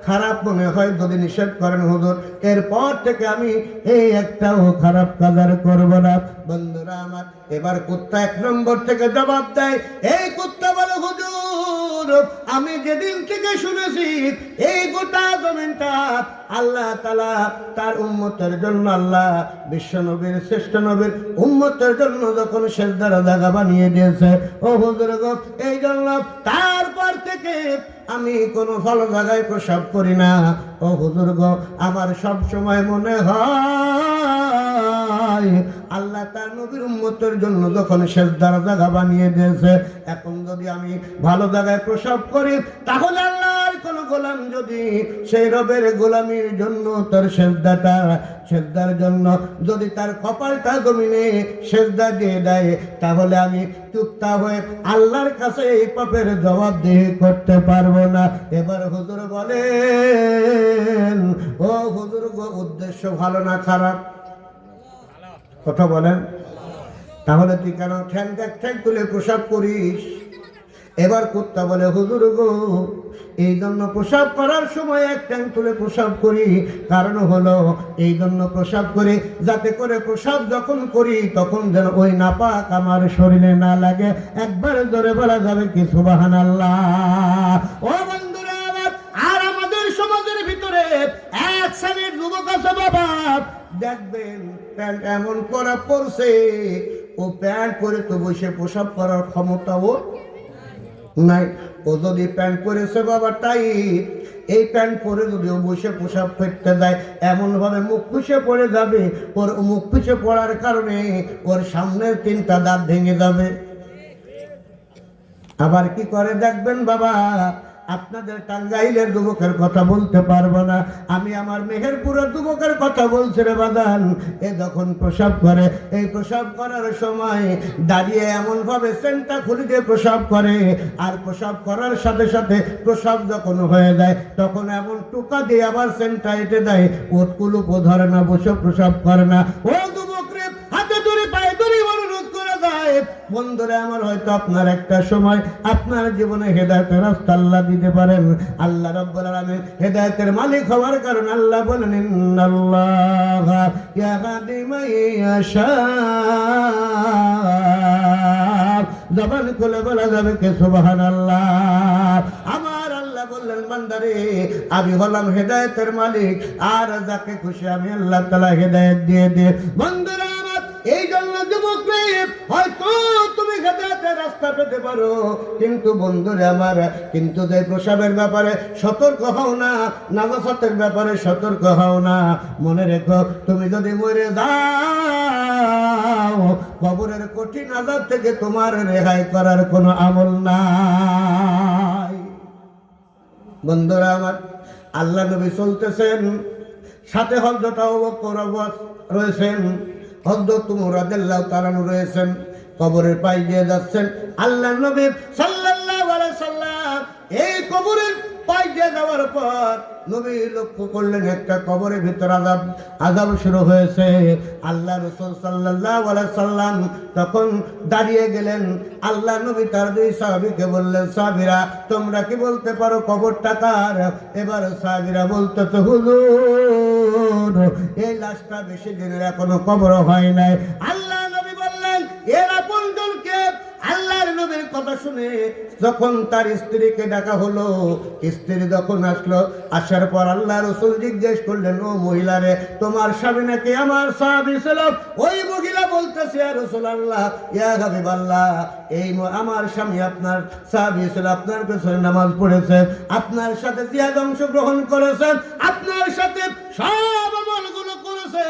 খারাপ মনে হয়, যদি নিষেধ করেন হুজুর এরপর থেকে আমি এই একটাও খারাপ কাজ আর করবো না। বন্ধুরা আমার, এবার কুত্তা 1 নম্বর থেকে জবাব দেয়। এই কুত্তা বলে হুজুর আমি যেদিন থেকে শুনেছি এই গোটা জমিনটা আল্লাহ তাআলা তার উম্মতের জন্য, আল্লাহ বিশ্ব নবীর শ্রেষ্ঠ নবীর উম্মতের জন্য যখন সেজদার জায়গা বানিয়ে দিয়েছে ও হুজুর গো, এই জন্য তারপর থেকে আমি কোনো ভালো জায়গায় প্রসাব করি না ও হুজুর গো। আমার সব সময় মনে হয় আল্লাহ তার নবীর উম্মতের জন্য যখন সেজদার জায়গা বানিয়ে দিয়েছে, এখন যদি আমি ভালো জায়গায় প্রসাব করি তাহলে আল্লাহর কোন গোলাম যদি সেই রবের গোলামির জন্য তার সেজদার জন্য যদি তার কপালটা জমিনে সেজদা দিয়ে দেয়, তাহলে আমি চুপচাপ হয়ে আল্লাহর কাছে এই পাপের জবাবদিহি করতে পারবো না। এবার হুজুর বলেন ও হুজুর গো, উদ্দেশ্য ভালো না খারাপ? কথা বলেন। তাহলে তুই কেন ঠ্যাং তুলে প্রসাব করিস? এবার কুত্তা বলে হুজুর গো, এই জন্য প্রসাব করার সময় 1 ঠ্যাং তুলে প্রসাব করি, কারণ হলো এই জন্য প্রসাব করি যাতে করে প্রসাব যখন করি তখন যেন ওই নাপাক আমার শরীরে না লাগে। একবার জোরে বলা যাবে কি সুবহানাল্লাহ? ও বন্ধুরা আমার, আর আমাদের সমাজের ভিতরে এক শ্রেণীর যুবক আছে বাবা, দেখবেন প্যান্ট এমন করা পড়ছে, ও প্যান্ট পরে তো বসে প্রসাব করার ক্ষমতাও নাই। ও যদি প্যান্ট পরেছে বাবা টাইট, এই প্যান্ট পরে যদি ও বসে প্রসাব করতে যায় এমন ভাবে মুখ খুশে পড়ে যাবে, ওর মুখ খুশে পড়ার কারণে ওর সামনের 3টা দাঁত ভেঙে যাবে। আবার কি করে দেখবেন বাবা, আপনাদের টাঙ্গাইলের যুবকের কথা বলতে পারবো না, আমি আমার মেহেরপুরের যুবকের কথা বলছি রে বাদান। এ যখন প্রসাব করে, এই প্রসাব করার সময় দাঁড়িয়ে এমন ভাবে সেন্টটা খুলে দিয়ে প্রসাব করে, আর প্রসাব করার সাথে সাথে প্রসাব যখন হয়ে যায় তখন এমন টুকা দিয়ে আবার সেন্টটা এঁটে দেয়, ওর কুলুপও ধরে না, বসে প্রসাব করে না। ও যুবক রে, হাতে ধরে পায়ে ধরে অনুরোধ করে দেয় বন্ধুরা আমার, হয়তো আপনার একটা সময় আপনার জীবনে হেদায়েতের রাস্তা আল্লাহ দিতে পারেন। আল্লাহ রাব্বুল আলামিন হেদায়েতের মালিক হওয়ার কারণে আল্লাহ বলেন ইন্নাল্লাহা ইয়াহদি মান ইয়াশা। জবান খুলে বলা যাবে কে সুবহানাল্লাহ? আমার আল্লাহ বললেন বান্দারে আমি হলাম হেদায়েতের মালিক, আর যাকে খুশি আমি আল্লাহ তাআলা হেদায়েত দিয়ে দিই। বন্ধুরা আমার, এই জন্য যুবক হয়তো তুমি হেদায়েতের রাস্তা পেতে পারো, কিন্তু বন্ধুরে আমার, কিন্তু যে প্রসাবের ব্যাপারে সতর্ক হও না, নাজাসাতের ব্যাপারে সতর্ক হও না। মনে রেখো, তুমি যদি মরে যাও কবরের কঠিন আযাব থেকে তোমার রেহাই করার কোনো আমল নাই। বন্ধুরা আমার, আল্লাহ নবী চলতেছেন, সাথে হযরত আবু বকর রয়েছেন, হযরত উমর রাদিয়াল্লাহু তাআলা রয়েছেন, কবরের পাশ দিয়ে যাচ্ছেন। আল্লাহ নবী সাল্লাল্লাহু আলাইহি সাল্লাম এই কবরের পাশ দিয়ে যাওয়ার পর নবী লক্ষ্য করলেন একটা কবরের ভিতর আযাব শুরু হয়েছে। আল্লাহ রাসূল সাল্লাল্লাহু আলাইহি সাল্লাম তখন দাঁড়িয়ে গেলেন। আল্লাহ নবী তার 2 সাহাবীকে বললেন, সাহাবীরা তোমরা কি বলতে পারো কবরটা কার? এবার সাহাবীরা বলতেছে, হুজুর এই লাশটা বেশি দিনের এখনো কবর হয় নাই। আল্লাহ নবী বললেন, এর আপনজনকে আল্লাহর নবীর কথা শুনে যখন তার স্ত্রীকে ডাকা হলো, স্ত্রী যখন আসলো, আসার পর আল্লাহ রাসূল জিজ্ঞেস করলেন, ও মহিলারে, তোমার স্বামী নাকি আমার সাহাবী ছিল? ওই মহিলা বলতেছে, ইয়া রাসূলুল্লাহ, ইয়া হাবিবাল্লাহ, এই আমার স্বামী আপনার সাহাবী ছিল, আপনার পেছনে নামাজ পড়েছে, আপনার সাথে জিহাদে অংশগ্রহণ করেছে, আপনার সাথে সব আমলগুলো করেছে।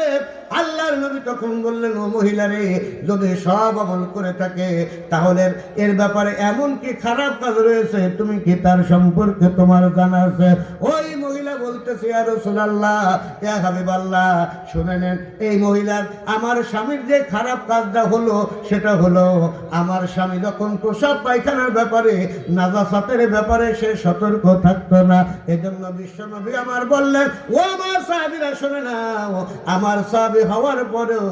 আল্লাহর নবী তখন বললেন, ও মহিলারে, যদি সব আমল করে থাকে তাহলে এর ব্যাপারে এমন কি খারাপ কাজ রয়েছে, তুমি কি তার সম্পর্কে তোমার জানা আছে? ওই মহিলা বলতেছে, ইয়া রাসূলুল্লাহ, ইয়া হাবিবাল্লাহ, শুনে নেন, এই মহিলার আমার স্বামীর যে খারাপ কাজটা হলো সেটা হলো, আমার স্বামী যখন প্রসাব পায়খানার ব্যাপারে, নাজাসাতের ব্যাপারে সে সতর্ক থাকতো না। এজন্য বিশ্বনবী আমার বললেন, ও আমার সাহাবীরা শুনে নাও, আমার সাহাবী হওয়ার পরেও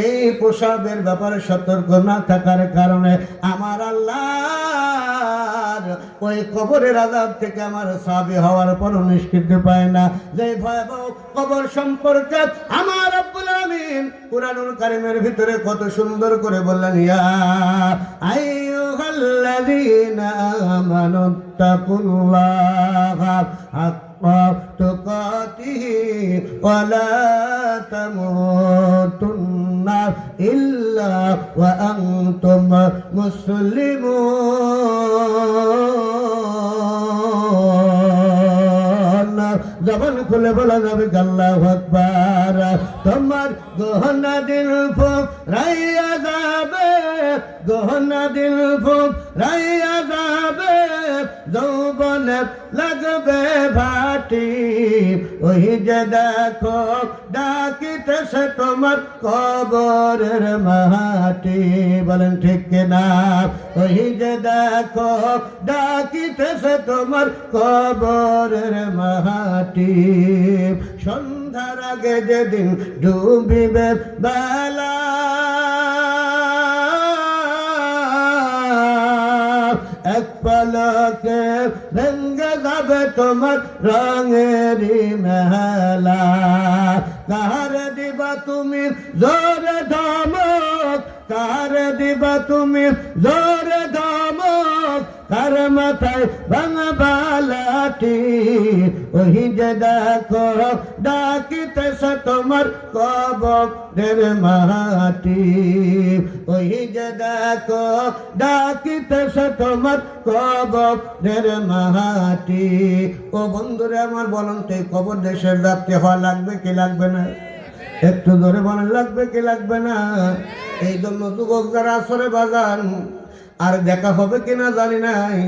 এই প্রসাবের ব্যাপারে সতর্ক না থাকার কারণে আমার আল্লাহর ওই কবরের আযাব থেকে আমার সাহাবী হওয়ার পরও নিষ্কৃতি পায় না। যে ভয়াবহ কবর সম্পর্কে আমার রব্বুল আলামিন কুরআনুল কারীমের ভিতরে কত সুন্দর করে বললেন, ইয়া আইয়ুহাল্লাযীনা আমানুত্তাকুল্লাহা হাক্কা তুকাতিহি ওয়া লা তামুতুন্না ইল্লা ওয়া আনতুম মুসলিমুন। জবান খুলে বলা যাবে আল্লাহু আকবার। তোমার গহনা দিল ফুক রাইয়া যাবে, গহনা দিল ফুক রাইয়া যাবে, যৌবনে লাগবে ভাটি, ওই যে দেখো ডাকিতেছে তোমার কবরের মাটি। বলেন ঠিক কিনা? ওই যে দেখো ডাকিতেছে তোমার কবরের মাটি। সন্ধ্যার আগে যেদিন ডুবিবে বেলা, এক পলকে ভেঙ্গে যাবে তোমার রঙেরই মেলা। কাহারে দিবা তুমি জোরে ধমক, কাহারে দিবা তুমি জোরে ধমক, কার মাথায় ভাঙবা লাঠি, ওই যে দেখো ডাকিতেছে তোমার কবরের মাটি, ওই যে দেখো ডাকিতেছে তোমার কবরের মাটি। ও বন্ধুরে আমার, বলুন তো এই কবর দেশের যাত্রী হওয়া লাগবে কি লাগবে না? একটু ধরে বলেন, লাগবে কি লাগবে না? এই জন্য যুবক যারা আসরে বাজান, আর দেখা হবে কিনা জানি নাই,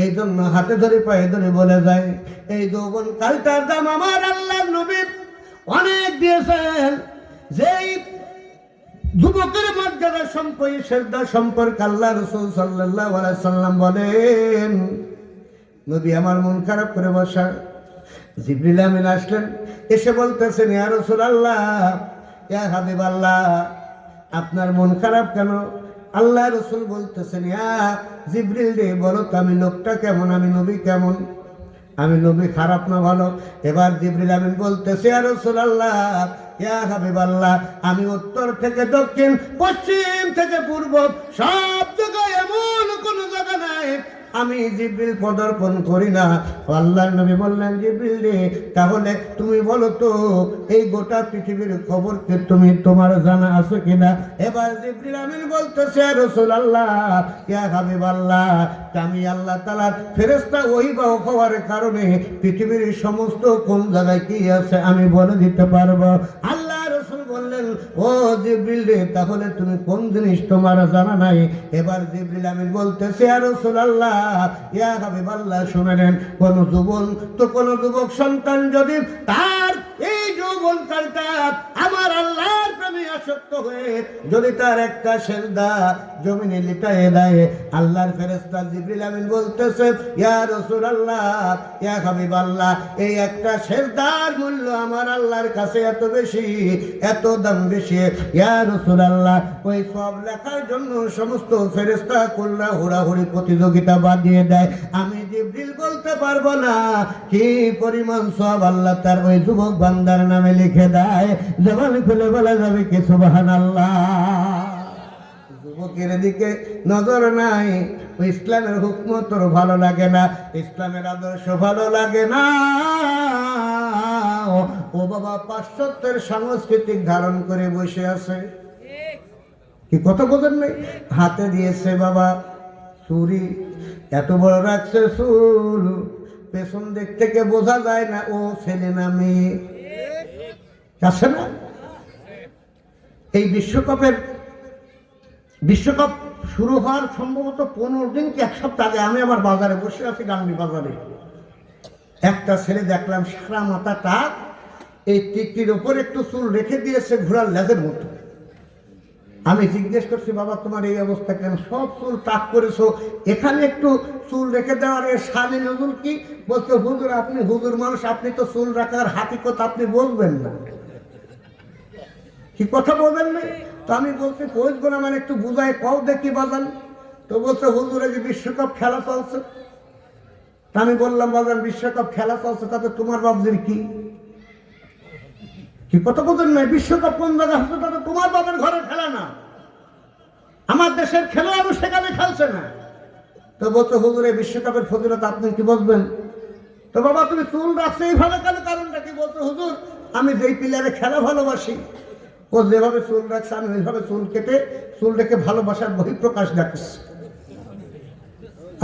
এই জন্য হাতে ধরে পায়ে ধরে বলে যায়, এই যৌবন কালটার দাম আমার আল্লাহর নবী অনেক দিয়েছেন। যেই যুবকের মর্যাদা সম্পর্কে আল্লাহ রাসূল সাল্লাল্লাহু আলাইহি সাল্লাম বলেন, নবী আমার মন খারাপ করে বসা, জিবরিল আমিন আসলেন, এসে বলতেছেন, ইয়া রাসূলুল্লাহ, ইয়া হাবিবাল্লাহ, আপনার মন খারাপ কেন? আল্লাহ রাসূল বলতেছেন, ইয়া জিবরিল রে, বলো তো আমি লোকটা কেমন, আমি নবী কেমন? আমি নবী খারাপ না ভালো? এবার জিবরিল আমিন বলতেছে, ইয়া রাসূলুল্লাহ, ইয়া হাবিবাল্লাহ, আমি উত্তর থেকে দক্ষিণ, পশ্চিম থেকে পূর্ব সব জায়গায় এমন কোন জায়গা নাই আমি জিবরিল পদার্পণ করি না। আল্লাহর নবী বললেন, জিবরিল রে, তাহলে তুমি বলো তো এই গোটা পৃথিবীর খবর কি তুমি তোমার জানা আছে কিনা? এবার জিবরিল আমিন বলতেছে, ইয়া রাসূলুল্লাহ, ইয়া হাবিবাল্লাহ, আমি আল্লাহ তাআলার ফেরেশতা ওহীবাহক হওয়ার কারণে পৃথিবীর সমস্ত কোন জায়গায় কি আছে আমি বলে দিতে পারবো। আল্লাহ রাসূল বললেন, ও জিবরিল রে, তাহলে তুমি কোন জিনিস তোমার জানা নাই? এবার জিবরিল আমিন বলতেছে, ইয়া রাসূলুল্লাহ, ইয়া হাবিবাল্লাহ, শুনে নেন, কোন যুবক সন্তান যদি তার এই যৌবনকালটা আমার আল্লাহর প্রেমে আসক্ত হয়ে যদি তার একটা সেজদা জমিনে লিটায়ে দেয়, আল্লাহর ফেরেশতা জিবরিল আমিন বলতেছে, ইয়া রাসূলুল্লাহ, ইয়া হাবিবাল্লাহ, এই একটা সেজদার মূল্য আমার আল্লাহর কাছে এত বেশি, এত দাম বেশি। ইয়া রাসূলুল্লাহ, ওই সব লেখার জন্য সমস্ত ফেরেশতা কুল্লা হুড়াহুড়ি প্রতিযোগিতা বাঁধিয়ে দেয়। আমি জিবরিল বলতে পারবো না কি পরিমাণ সব আল্লাহ তার ওই যুবক বান্দার নামে লিখে দেয়। জবান খুলে বলা যাবে কি সুবহানাল্লাহ। যুবকের দিকে নজর নাই, ওই ইসলামের হুকম তোর ভালো লাগে না, ইসলামের আদর্শ ভালো লাগে না। ও বাবা পাশ্চাত্যের সাংস্কৃতিক ধারণ করে বসে আছে। কি কথা বলেন নাই? হাতে দিয়েছে বাবা চুরি, এত বড় রাখছে চুল, পেছন দিক থেকে বোঝা যায় না ও ছেলে না মেয়ে। আছে না? এই বিশ্বকাপ শুরু হওয়ার সম্ভবত 15 দিন কি 1 সপ্তাহ আগে আমি আমার বাজারে বসে আছি, গান্ধী বাজারে। একটা ছেলে দেখলাম সারা মাথা টাক, এই টিকটির ওপর একটু চুল রেখে দিয়েছে ঘোড়ার লেজের মতো। আমি জিজ্ঞেস করছি, বাবা তোমার এই অবস্থা কেন? সব চুল টাক করেছো, এখানে একটু চুল রেখে দেওয়ার এর শানে নজর কি? বলছে হুজুর আপনি হুজুর মানুষ, আপনি তো চুল রাখার হাকিকত আপনি বলবেন না। কি কথা বলবেন না? তো আমি বলছি বুঝবো না, মানে একটু বুঝাই কও দেখি বাজান। তো বলছে হুজুরে যে বিশ্বকাপ খেলা চলছে। তা আমি বললাম বাজান বিশ্বকাপ খেলা চলছে, তাতে তোমার বাবজির কি? কি কথা বলবেন না? বিশ্বকাপ কোন জায়গায় হচ্ছে, তাতে তোমার বাবার ঘরে খেলা না, আমার দেশের খেলোয়াড় সেখানে খেলছে না। তো বলছে হুজুরে বিশ্বকাপের ফজিলত আপনি কি বলবেন? তো বাবা তুমি চুল রাখছো এইভাবে কেন, কারণটা কি? বলছে হুজুর আমি যেই প্লেয়ারে খেলা ভালোবাসি, ও যেভাবে চুল রাখছে আমি ওইভাবে চুল কেটে চুল রেখে ভালোবাসার বহিঃপ্রকাশ ডাকছে।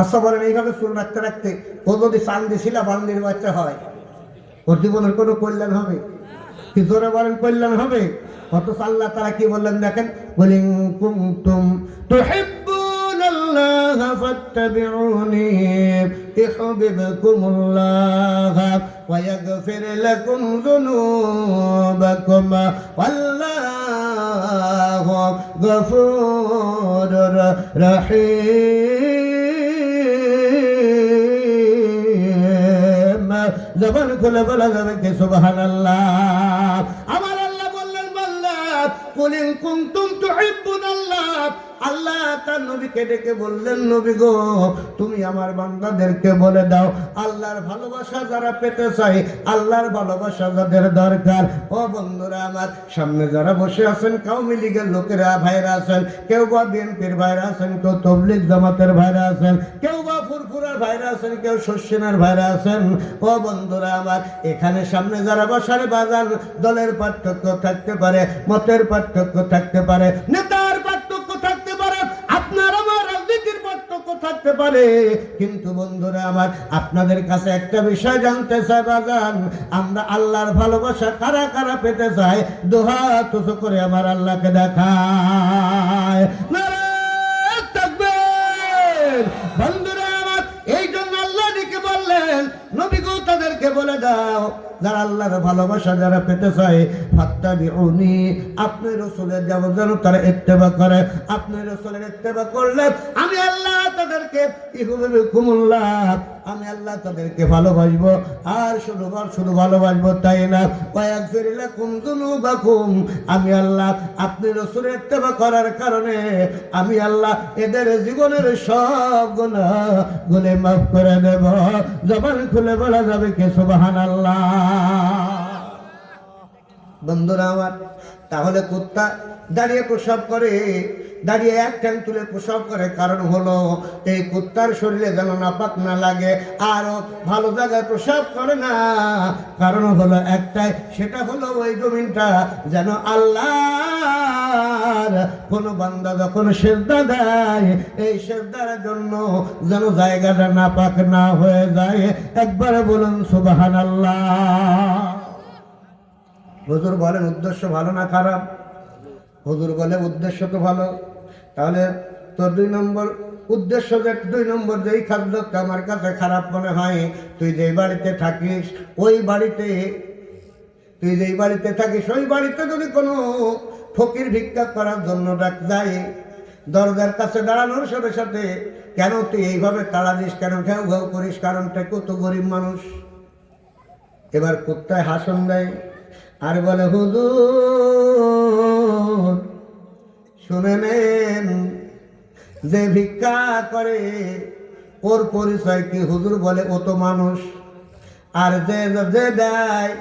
আচ্ছা বলেন এইভাবে চুল রাখতে রাখতে ও যদি চান্দি শিলা বান্দির বাচ্চা হয়, ওর জীবনের কোনো কল্যাণ হবে কি? জোরে বলেন কল্যাণ হবে? অথচ আল্লাহ তারা কি বললেন দেখেন, বলিন কুনতুম তুহিব্বুনাল্লাহ ফাত্তাবিউনি ইউহিব্বুকুমুল্লাহ ওয়া ইয়াগফির লাকুম যুনুবাকুম ওয়াল্লাহু গফুরুর রহিম। জবান খুলে বলা যাবে কি সুবহানাল্লাহ। আমার আল্লাহ বললেন বান্দা কুল ইন কুনতুম তুহিব্বুনাল্লাহ, আল্লাহ তার নবীকে ডেকে বললেন নবী গো তুমি আমার বান্দাদেরকে বলে দাও আল্লাহর ভালোবাসা যারা পেতে চায়, আল্লাহর ভালোবাসা যাদের দরকার। ও বন্ধুরা আমার, সামনে যারা বসে আছেন আওয়ামী লীগের লোকেরা ভাইরা আছেন, কেউ বা বিএনপির ভাইরা আছেন, কেউ তবলিগ জামাতের ভাইরা আছেন, কেউ বা ফুরফুরার ভাইরা আছেন, কেউ শস্যিনার ভাইরা আছেন। ও বন্ধুরা আমার, এখানে সামনে যারা বসার বাজার, দলের পার্থক্য থাকতে পারে, মতের পার্থক্য থাকতে পারে, নেতার পার্থক্য থাকতে পারে, আপনার আমার রাজনীতির পার্থক্য থাকতে পারে, কিন্তু বন্ধুরা আমার আপনাদের কাছে একটা বিষয় জানতে চাই বাজান, আমরা আল্লাহর ভালোবাসা কারা কারা পেতে চাই? দুহাত উঁচু করে আমার আল্লাহকে দেখায়। নারায়ে তাকবীর। বন্ধুরা আমার, এই জন্য আল্লাহ ডেকে বললেন নবী গো তাদেরকে বলে দাও যারা আল্লাহর ভালোবাসা যারা পেতে চায় ফাত্তাবিউনি, আপনি রাসূলের যেন তারা ইত্তেবা করে। আপনি রাসূলের ইত্তেবা করলে আমি আল্লাহ তাদেরকে ইউহিব্বুকুমুল্লাহ, আমি আল্লাহ তাদেরকে ভালোবাসবো। আর শুধু ভালোবাসবো তাই না, ওয়া ইয়াগফির লাকুম যুনুবাকুম, আমি আল্লাহ আপনি রাসূলের ইত্তেবা করার কারণে আমি আল্লাহ এদের জীবনের সব গুনাহ গুলি মাফ করে দেব। জবান খুলে বলা যাবে কি সুবহানাল্লাহ। বন্ধুরা আমার, তাহলে কুত্তা দাঁড়িয়ে প্রসব করে, দাঁড়িয়ে এক ঠ্যাং তুলে প্রসব করে, কারণ হলো এই কুত্তার শরীরে যেন নাপাক না লাগে, আর ভালো জায়গায় প্রসব করে না, কারণ হলো একটাই, সেটা হলো ওই জমিনটা যেন আল্লাহর কোন বান্দা যখন সিজদা দেয় এই সিজদার জন্য যেন জায়গাটা নাপাক না হয়ে যায়। একবারে বলুন সুবহানাল্লাহ। হুজুর বলেন উদ্দেশ্য ভালো না খারাপ? হুজুর বলে উদ্দেশ্য তো ভালো। তাহলে তোর 2 নম্বর উদ্দেশ্য, যে 2 নম্বর যেই খাদ্যটা আমার কাছে খারাপ মনে হয়, তুই যেই বাড়িতে থাকিস ওই বাড়িতে, তুই যেই বাড়িতে থাকিস ওই বাড়িতে যদি কোনো ফকির ভিক্ষা করার জন্য ডাক যায়, দরজার কাছে দাঁড়ানোর সাথে সাথে কেন তুই এইভাবে তাড়া দিস, কেন ঘেউ ঘেউ করিস, কারণটা কত গরিব মানুষ। এবার কুত্তায় হাসন দেয় আর বলে হুজুর শুনে নেন, যে ভিক্ষা করে ওর পরিচয় কি? হুজুর বলে ও তো মানুষ। আর যে যে দেয়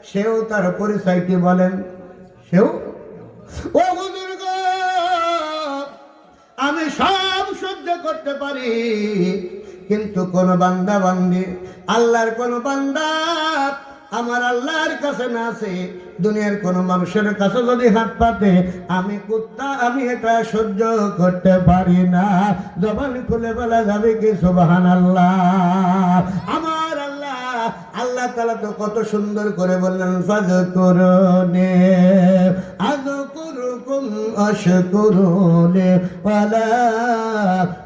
সেও তার পরিচয় কি বলেন? সেও ও হুজুর গো করতে পারি, কিন্তু কোন বান্দা বান্দি, আল্লাহর কোন বান্দা আমার আল্লাহর কাছে না আছে, দুনিয়ার কোন মানুষের কাছে যদি হাত পাতে, আমি কুত্তা, আমি এটা সহ্য করতে পারি না। জবান খুলে বলা যাবে কি সুবহানাল্লাহ। আমার আল্লাহ, আল্লাহ তাআলা তো কত সুন্দর করে বললেন, ফাযকুরুনি আযকুরুকুম আশকুরুনি ওয়ালা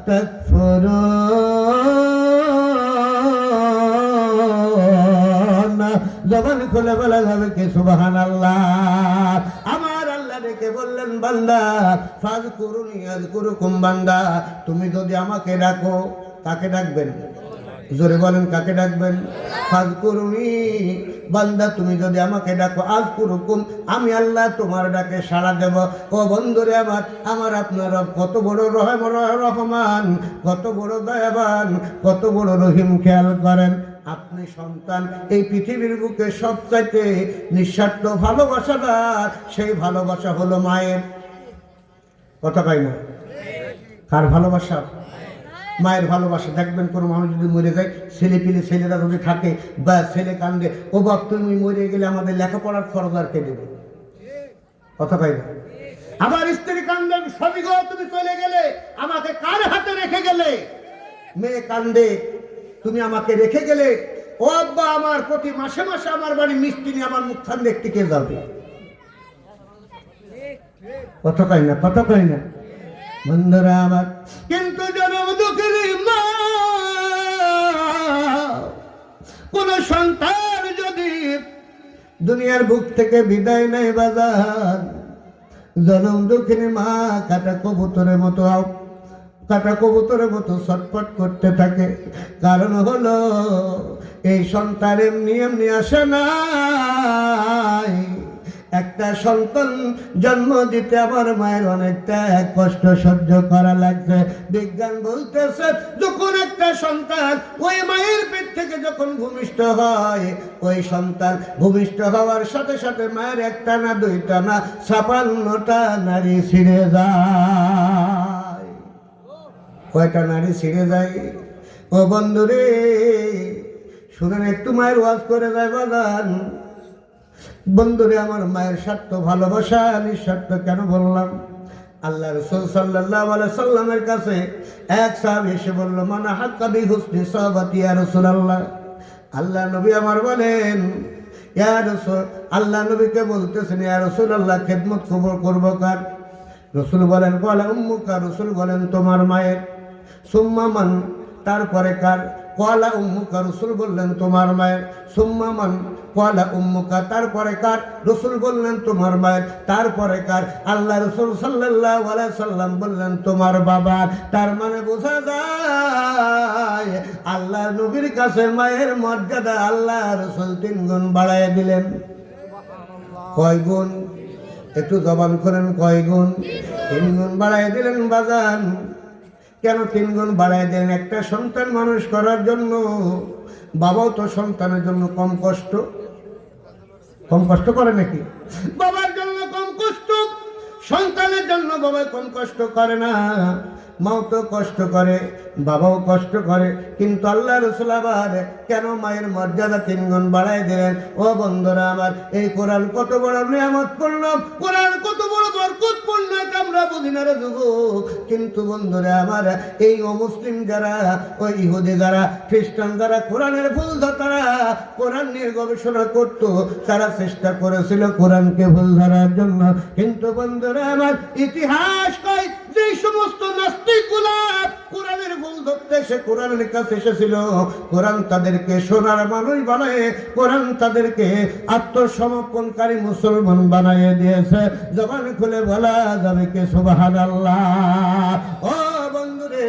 তাকফুরুন। জবান খুলে বলা যাবে কি সুবহানাল্লাহ। আমার আল্লাহ ডেকে বললেন, বান্দা ফাযকুরুনি আযকুরুকুম, বান্দা তুমি যদি আমাকে ডাকো, কাকে ডাকবেন? জোরে বলেন, কাকে ডাকবেন? ফাযকুরুনি, বান্দা তুমি যদি আমাকে ডাকো, আযকুরুকুম, আমি আল্লাহ তোমার ডাকে সাড়া দেব। ও বন্ধুরে আমার, আমার আপনার রব কত বড় রহমান, কত বড় দয়াবান, কত বড় রহিম। খেয়াল করেন, আপনি সন্তান, এই পৃথিবীর বুকে সবচাইতে নিঃস্বার্থ ভালোবাসাদার, সেই ভালোবাসা হলো মায়ের। কথা কয় না? কার ভালোবাসা? মায়ের ভালোবাসা। দেখবেন কোনো মানুষ যদি মরে যায়, ছেলেরা যদি থাকে বা ছেলে কান্দে, ও বাপ তুমি মরে গেলে আমাদের লেখাপড়ার খরচ আর কে দেবে? কথা কয় না? আবার স্ত্রী কান্দে, স্বামী গো তুমি চলে গেলে আমাকে কার হাতে রেখে গেলে? মেয়ে কান্দে, তুমি আমাকে রেখে গেলে, ও আব্বা আমার প্রতি মাসে মাসে আমার বাড়ি মিষ্টি নিয়ে আমার মুখখান দেখতে কে যাবে? কথা কয় না? কথা কয় না? বন্ধুরা আমার, কিন্তু জনম দুঃখের মা, কোন সন্তান যদি দুনিয়ার বুক থেকে বিদায় নেয় বাজার, জনম দুঃখের মা কাটা কবুতরের মতো ছটফট করতে থাকে। কারণ হলো এই সন্তান এমনি এমনি আসে নাই। একটা সন্তান জন্ম দিতে আমার মায়ের অনেকটা কষ্ট সহ্য করা লাগছে। বিজ্ঞান বলতেছে, যখন একটা সন্তান ওই মায়ের পেট থেকে যখন ভূমিষ্ঠ হয়, ওই সন্তান ভূমিষ্ঠ হওয়ার সাথে সাথে মায়ের একটা না দুইটা না 56টা নারী ছিঁড়ে যায়। কয়টা নারী ছিঁড়ে যায়? ও বন্ধুরে শুনেন, একটু মায়ের ওয়াজ করে যায় বাজান। বন্ধুরে আমার, মায়ের স্বার্থ ভালোবাসা নিঃস্বার্থ কেন বললাম? আল্লাহ রাসূল সাল্লাল্লাহু আলাইহি সাল্লামের কাছে এক সাহাবী এসে বলল, মানা হাক্কা বি হুসনি সাহাবাতি ইয়া রাসূলুল্লাহ। আল্লাহ নবী আমার বলেন, ইয়া রাসূল, আল্লাহ নবীকে বলতেছেন, ইয়া রাসূলুল্লাহ খেদমত করব কার? রাসূল বলেন, ক্বালা উম্মুকা, রাসূল বলেন তোমার মায়ের। সুম্মা মান, তারপরে কার? ক্বালা উম্মুকা, রাসূল বললেন তোমার মায়ের। সুম্মা মান, ক্বালা উম্মুকা, তারপরে কার? রাসূল বললেন তোমার মায়ের। তারপরে কার? আল্লাহ রাসূল সাল্লাল্লাহু আলাইহি সাল্লাম বললেন তোমার বাবা। তার মানে বোঝা যায় আল্লাহ নবীর কাছে মায়ের মর্যাদা আল্লাহ রাসূল 3 গুণ বাড়ায় দিলেন। কয় গুণ? একটু জবান করেন, কয় গুণ? 3 গুণ বাড়ায় দিলেন বাজান। কেন 3 গুণ বাড়ায় দিলেন? একটা সন্তান মানুষ করার জন্য বাবাও তো সন্তানের জন্য কম কষ্ট করে নাকি? বাবার জন্য কম কষ্ট, সন্তানের জন্য বাবা কম কষ্ট করে না। মাও তো কষ্ট করে, বাবাও কষ্ট করে, কিন্তু আল্লাহ রাসূল আবার কেন মায়ের মর্যাদা 3 গুণ বাড়ায় দিলেন? ও বন্ধুরা আমার, এই কোরআন কত বড় নিয়ামত পূর্ণ, কোরআন কত বড় বরকতপূর্ণ, এটা আমরা বুঝি না রে যুবক। কিন্তু বন্ধুরা আমার, এই অমুসলিম যারা, ওই ইহুদি যারা, খ্রিস্টান যারা কোরআনের ভুল ধরা, কোরআন নিয়ে গবেষণা করত, তারা চেষ্টা করেছিল কোরআনকে ভুল ধরার জন্য। কিন্তু বন্ধুরা আমার, ইতিহাস কয় যে সমস্ত নাস্তিকগুলা কোরআনের ভুল ধরতে সে কোরআনের কাছে এসেছিল, কোরআন তাদেরকে সোনার মানুষ বানায়, কোরআন তাদেরকে আত্মসমর্পণকারী মুসলমান বানায় দিয়েছে। জবান খুলে বলা যাবে কি সুবহানাল্লাহ। ও বন্ধুরে,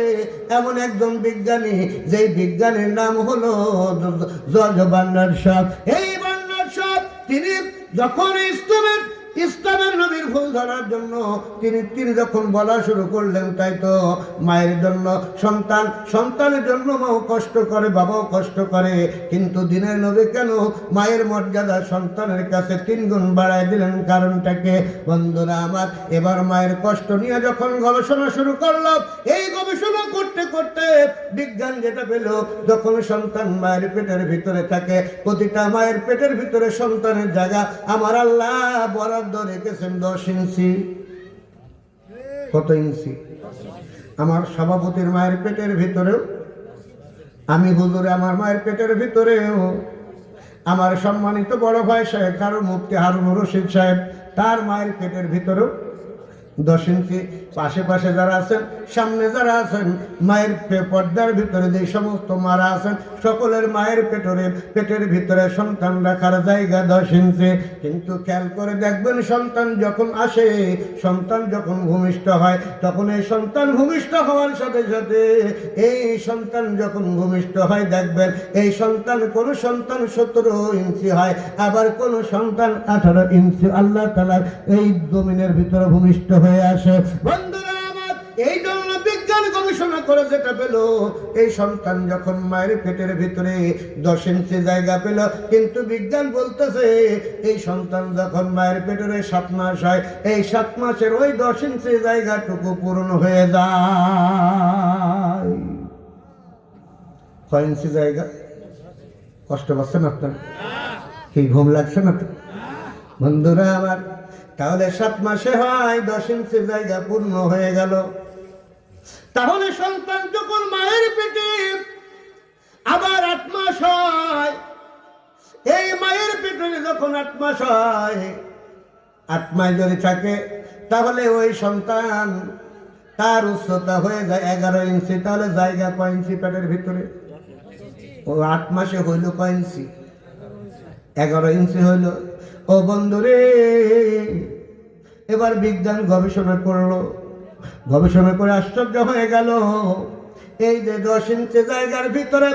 এমন একজন বিজ্ঞানী, যেই বিজ্ঞানীর নাম হলো জর্জ বার্নার্ড শ। এই বার্নার্ড শ তিনি যখন ইসলামের নবীর ভুল ধরার জন্য তিনি যখন বলা শুরু করলেন, তাই তো মায়ের জন্য সন্তানের জন্য মাও কষ্ট করে, বাবাও কষ্ট করে, কিন্তু দিনের নবী কেন মায়ের মর্যাদা সন্তানের কাছে 3 গুণ বাড়ায় দিলেন? কারণটাকে বন্ধুরা আমার, এবার মায়ের কষ্ট নিয়ে যখন গবেষণা শুরু করলো, এই গবেষণা করতে করতে বিজ্ঞান যেটা পেল, যখন সন্তান মায়ের পেটের ভিতরে থাকে, প্রতিটা মায়ের পেটের ভিতরে সন্তানের জায়গা আমার আল্লাহ বরাদ্দ রেখেছেন 10 ইঞ্চি। কত ইঞ্চি? আমার সভাপতির মায়ের পেটের ভিতরেও, আমি হুজুরে আমার মায়ের পেটের ভিতরেও, আমার সম্মানিত বড় ভাই সাহেব কারো মুফতি হারুনুর রশিদ সাহেব, তার মায়ের পেটের ভিতরেও 10 ইঞ্চি। পাশে পাশে যারা আছেন, সামনে যারা আছেন, মায়ের পর্দার ভিতরে যে সমস্ত মারা আছেন, সকলের মায়ের পেটের ভিতরে সন্তান রাখার জায়গা 10 ইঞ্চি। কিন্তু খেয়াল করে দেখবেন, সন্তান যখন আসে, সন্তান যখন ভূমিষ্ঠ হয়, তখন এই সন্তান ভূমিষ্ঠ হওয়ার সাথে সাথে এই সন্তান যখন ভূমিষ্ঠ হয়, দেখবেন এই সন্তান, কোন সন্তান 17 ইঞ্চি হয়, আবার কোন সন্তান 18 ইঞ্চি আল্লাহ তাআলার এই জমিনের ভিতরে ভূমিষ্ঠ হয়ে আসে। বন্ধুরা আমার, এই জন্য বিজ্ঞান গবেষণা করে যেটা পেল, এই সন্তান যখন মায়ের পেটের ভিতরে 10 ইঞ্চি জায়গা পেল, কিন্তু বিজ্ঞান বলতেছে এই সন্তান যখন মায়ের পেটের 7 মাস হয়, এই 7 মাসের ওই 10 ইঞ্চি জায়গাটুকু পূরণ হয়ে যায়। কয় ইঞ্চি জায়গা? কষ্ট পাচ্ছেন আপনার? কি ঘুম লাগছে না? বন্ধুরা আমার, তাহলে 7 মাসে হয় 10 ইঞ্চি জায়গা পূর্ণ হয়ে গেল। তাহলে সন্তান যখন মায়ের পেটে আবার 8 মাস হয়, এই মায়ের পেটে যখন 8 মাস হয়, 8 মাস যদি থাকে, তাহলে ওই সন্তান তার উচ্চতা হয়ে যায় 11 ইঞ্চি। তাহলে জায়গা কয় ইঞ্চি পেটের ভিতরে? ও 8 মাসে হইল কয় ইঞ্চি? 11 ইঞ্চি হইল। ও বন্ধুরে, এবার বিজ্ঞান গবেষণা করলো, গবেষণা করে আশ্চর্য হয়ে গেল, এই যে 10 ইঞ্চি জায়গার ভিতরে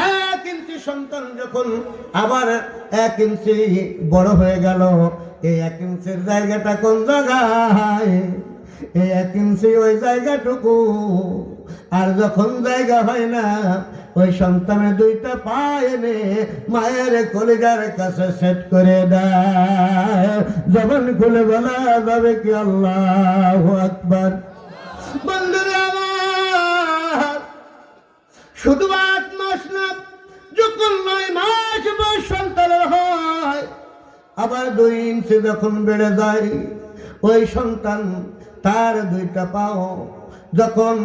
1 ইঞ্চি সন্তান যখন আবার 1 ইঞ্চি বড় হয়ে গেল, এই 1 ইঞ্চির জায়গাটা কোন জায়গায়? এই 1 ইঞ্চি ওই জায়গাটুকু। আর যখন জায়গা হয় না, ওই সন্তানের 2টা পা এনে মায়ের কলিজার কাছে সেট করে দেয়। জবান খুলে বলা যাবে কি আল্লাহু আকবার? বন্ধুরা আমার, শুধু 8 মাস না, যখন 9 মাস বয়স সন্তানের হয়, আবার 2 ইঞ্চি যখন বেড়ে যায়, ওই সন্তান তার 2টা পাও যখন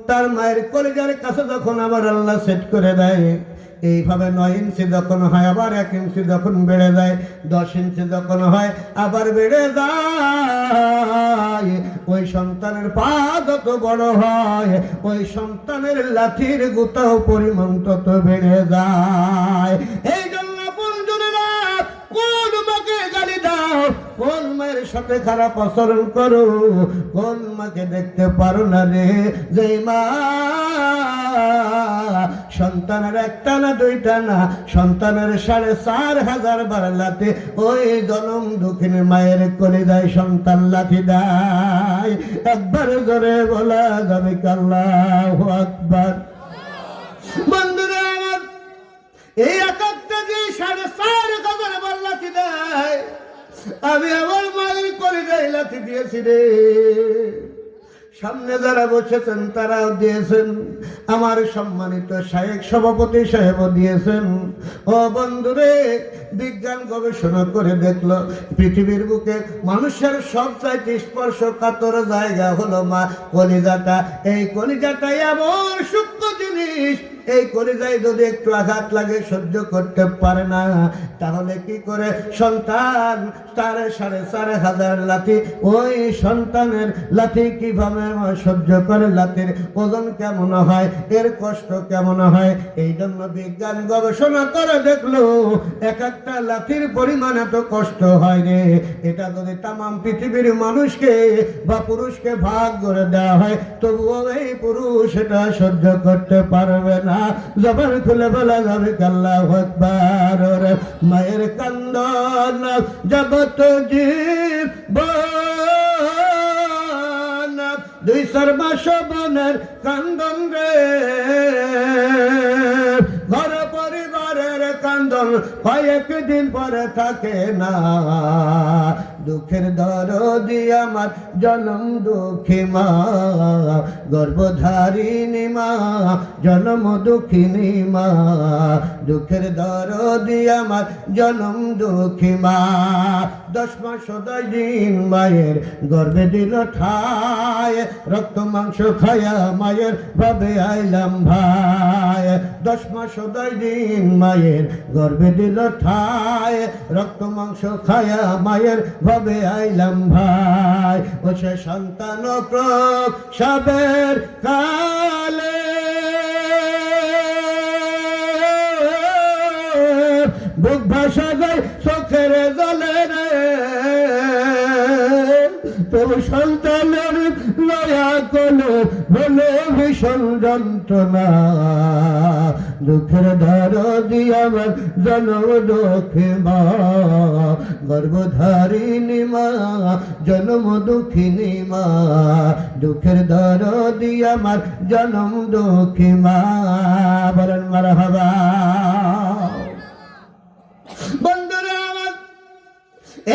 তার মায়ের কলিজার কাছে যখন আবার আল্লাহ সেট করে দেয়, এইভাবে 9 ইঞ্চি যখন হয়, আবার 1 ইঞ্চি যখন বেড়ে যায়, 10 ইঞ্চি যখন হয়, আবার বেড়ে যায়। ওই সন্তানের পা যত বড় হয়, ওই সন্তানের লাঠির গুতাও পরিমাণ তত বেড়ে যায়। এই জন্য বন্ধুরা, কোন মাকে গালি দাও, কোন মায়ের সাথে খারাপ আচরণ করো, কোন মাকে দেখতে পারো না রে, যে মা সন্তানের 1টা না 2টা না, সন্তানের 4,500 বার লাথি ওই জনম দুঃখিনী মায়ের কলিজায় সন্তান লাথি দেয়। একবার জোরে বলা যাবে কি আল্লাহু আকবার? বন্ধুরা আমার, এই একটা যে 4,500 বার লাথি দেয়, আমি আমার মায়ের কলিজায় লাথি দিয়েছি রে। সামনে যারা বসেছেন তারাও দিয়েছেন, আমার সম্মানিত শায়েখ সভাপতি সাহেবও দিয়েছেন। ও বন্ধুরে, বিজ্ঞান গবেষণা করে দেখলো, পৃথিবীর বুকে মানুষের সবচাইতে স্পর্শকাতর জায়গা হলো মা কলিজাটা। এই কলিজাটা এমন সূক্ষ্ম জিনিস, এই কলিজায় যদি একটু আঘাত লাগে সহ্য করতে পারে না, তাহলে কি করে সন্তান তার 4,500 লাথি, ওই সন্তানের লাথি কিভাবে সহ্য করে, লাথির ওজন কেমন হয়, এর কষ্ট কেমন হয়। এই জন্য বিজ্ঞান গবেষণা করে দেখলো, একটা লাথির পরিমাণ এত কষ্ট হয় রে, এটা যদি তামাম পৃথিবীর মানুষকে বা পুরুষকে ভাগ করে দেওয়া হয়, তবুও এই পুরুষ এটা সহ্য করতে পারবে না। জবান খুলে বলা যাবে আল্লাহু আকবার। ওরে মায়ের কান্দন জগত জীবন, দুই সর্বসবনের কান্দন রে, ঘর পরিবারের কান্দন কয়েকদিন পরে থাকে না। দুঃখের দরদি আমার জনম দুঃখী মা, গর্ভধারিণী মা, জনম দুঃখিনী মা। দুঃখের দরদি আমার জনম দুঃখী মা। 10 মাস 10 দিন মায়ের গর্ভে দিল ঠাই, রক্ত মাংস খায়া মায়ের ভাবে আইলাম ভাই। 10 মাস 10 দিন মায়ের গর্ভে দিল ঠাই, রক্ত মাংস খায়া মায়ের ভাবে আইলাম ভাই। ও সে সন্তান প্রসবের কালে বুক ভাসা যায় চোখের জলে রে, তবু সন্তানের লয়া কোলো বলে ভীষণ যন্ত্রণা। দুঃখের দরদি আমার জনম দুঃখী মা, গর্ভধারিণী মা, জনম দুঃখিনী মা। দুঃখের দরদি আমার জনম দুঃখী মা। বলেন মারহাবা। বন্ধুরা আমার,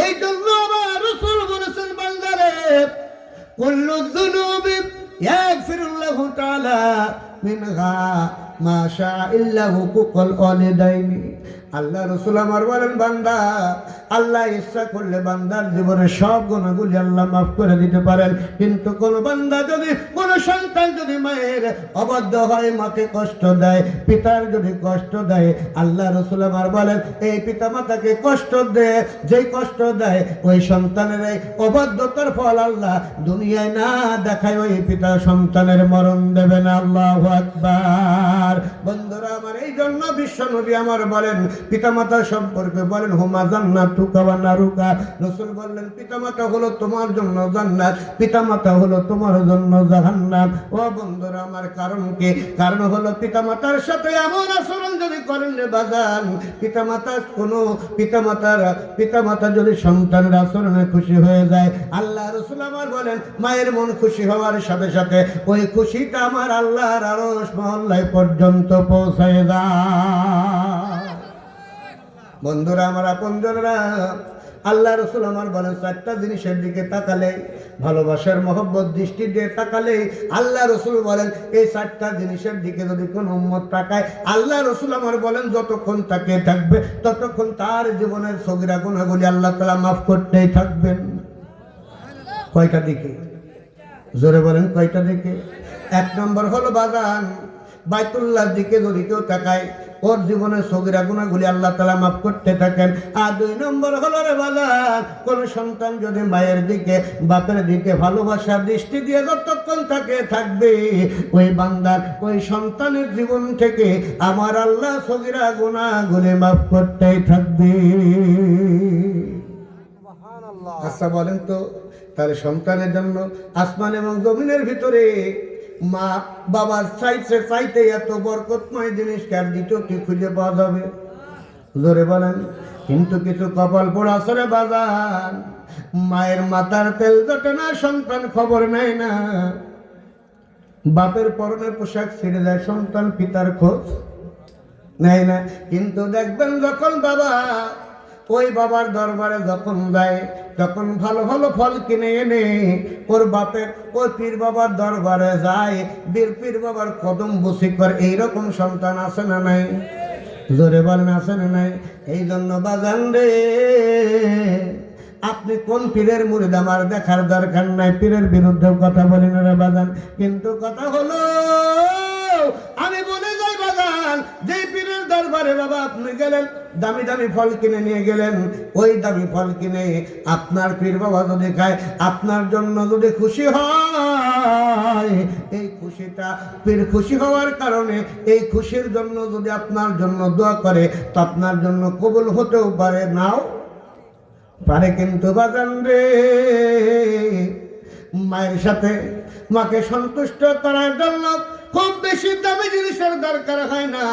এই জন্য আমার রাসূল বলেছেন বান্দারে কুল্লু যুনুবি ইয়াগফিরুল্লাহু তাআলা মিনহা মা শাআ ইল্লা হুকুকুল ওয়ালিদাইনি। আল্লাহ রাসূল আমার বলেন বান্দা, আল্লাহ ইচ্ছা করলে বান্দার জীবনে সব গুনাহগুলি আল্লাহ মাফ করে দিতে পারেন, কিন্তু কোন বান্দা যদি, কোন সন্তান যদি মায়ের অবাধ্য হয়, মাকে কষ্ট দেয়, পিতার যদি কষ্ট দেয়, আল্লাহ রাসূল আমার বলেন এই পিতা মাতাকে কষ্ট দেয়, যেই কষ্ট দেয় ওই সন্তানের এই অবাধ্যতার ফল আল্লাহ দুনিয়ায় না দেখায় ওই পিতা সন্তানের মরণ দেবে না। আল্লাহু আকবার। বন্ধুরা আমার, এই জন্য বিশ্ব নবী আমার বলেন পিতামাতা সম্পর্কে বলেন হুমা জান্নাতুকা ওয়া নারুকা। রাসূল বললেন পিতামাতা হলো তোমার জন্য জান্নাত, পিতামাতা হলো তোমার জন্য জাহান্নাম। ও বন্ধুরা আমার, কারণ কি? কারণ হলো পিতামাতার সাথে এমন আচরণ যদি করেন রে বাজান, পিতামাতা যদি সন্তানের আচরণে খুশি হয়ে যায়, আল্লাহ রাসূল আমার বলেন মায়ের মন খুশি হওয়ার সাথে সাথে ওই খুশিটা আমার আল্লাহর আরশ মহল্লায় পর্যন্ত পৌঁছায় যায়। বন্ধুরা আমার, আপনজনরা, আল্লাহ রাসূল আমার বলেন 4টা জিনিসের দিকে তাকালে, ভালোবাসার মহব্বত দৃষ্টি দিয়ে তাকালে, আল্লাহ রাসূল বলেন এই 4টা জিনিসের দিকে যদি কোন উম্মত তাকায়, আল্লাহ রাসূল আমার বলেন যতক্ষণ তাকিয়ে থাকবে ততক্ষণ তার জীবনের সগীরা গুনাহগুলি আল্লাহ তাআলা মাফ করতেই থাকবেন। কয়টা দিকে? জোরে বলেন কয়টা দিকে? 1 নম্বর হলো বাগান বাইতুল্লাহর দিকে যদি কেউ তাকায়, ওর জীবনের সগীরা গুনাহগুলি আল্লাহ তাআলা মাফ করতে থাকেন। আর 2 নম্বর হলো রে বাজার, কোন সন্তান যদি মায়ের দিকে, বাপের দিকে ভালোবাসার দৃষ্টি দিয়ে যতক্ষণ তাকে থাকবে, ওই বান্দার, ওই সন্তানের জীবন থেকে আমার আল্লাহ সগীরা গুনাহগুলি মাফ করতেই থাকবে। আচ্ছা বলেন তো, তাহলে সন্তানের জন্য আসমান এবং জমিনের ভিতরে মা বাবার চাইতে এত বরকতময় জিনিস কার দ্বিতীয়টি খুঁজে পাওয়া যাবে? জোরে বলেন। কিন্তু কিছু কপাল পোড়া সরে বাজান, মায়ের মাথার তেল জটে না, সন্তান খবর নেয় না। বাপের পরনের পোশাক ছেড়ে দেয়, সন্তান পিতার খোঁজ নেয় না। কিন্তু দেখবেন যখন বাবা ওই বাবার দরবারে যখন যায়, তখন ভালো ভালো ফল কিনে এনে ওর বাপের, ওই পীর বাবার দরবারে যায়, পীর বাবার কদম বসি করে। এইরকম সন্তান আছে না নাই? জোরে বলেন আছে না নাই? এই জন্য বাজান রে, আপনি কোন পীরের মুরিদ আমার দেখার দরকার নাই, পীরের বিরুদ্ধে কথা বলি না রে বাজান। কিন্তু কথা হলো, আমি বলে যাই বাজান, যে পীরের দরবারে বাবা আপনি গেলেন, দামি দামি ফল কিনে নিয়ে গেলেন, ওই দামি ফল কিনে আপনার পীর বাবা যদি খায়, আপনার জন্য যদি খুশি হয়, এই খুশিটা পীর খুশি হওয়ার কারণে, এই খুশির জন্য যদি আপনার জন্য দোয়া করে, তো আপনার জন্য কবুল হতেও পারে, নাও পারে। কিন্তু বাজান রে, মায়ের সাথে, মাকে সন্তুষ্ট করার জন্য খুব বেশি দামি জিনিসের দরকার হয় না।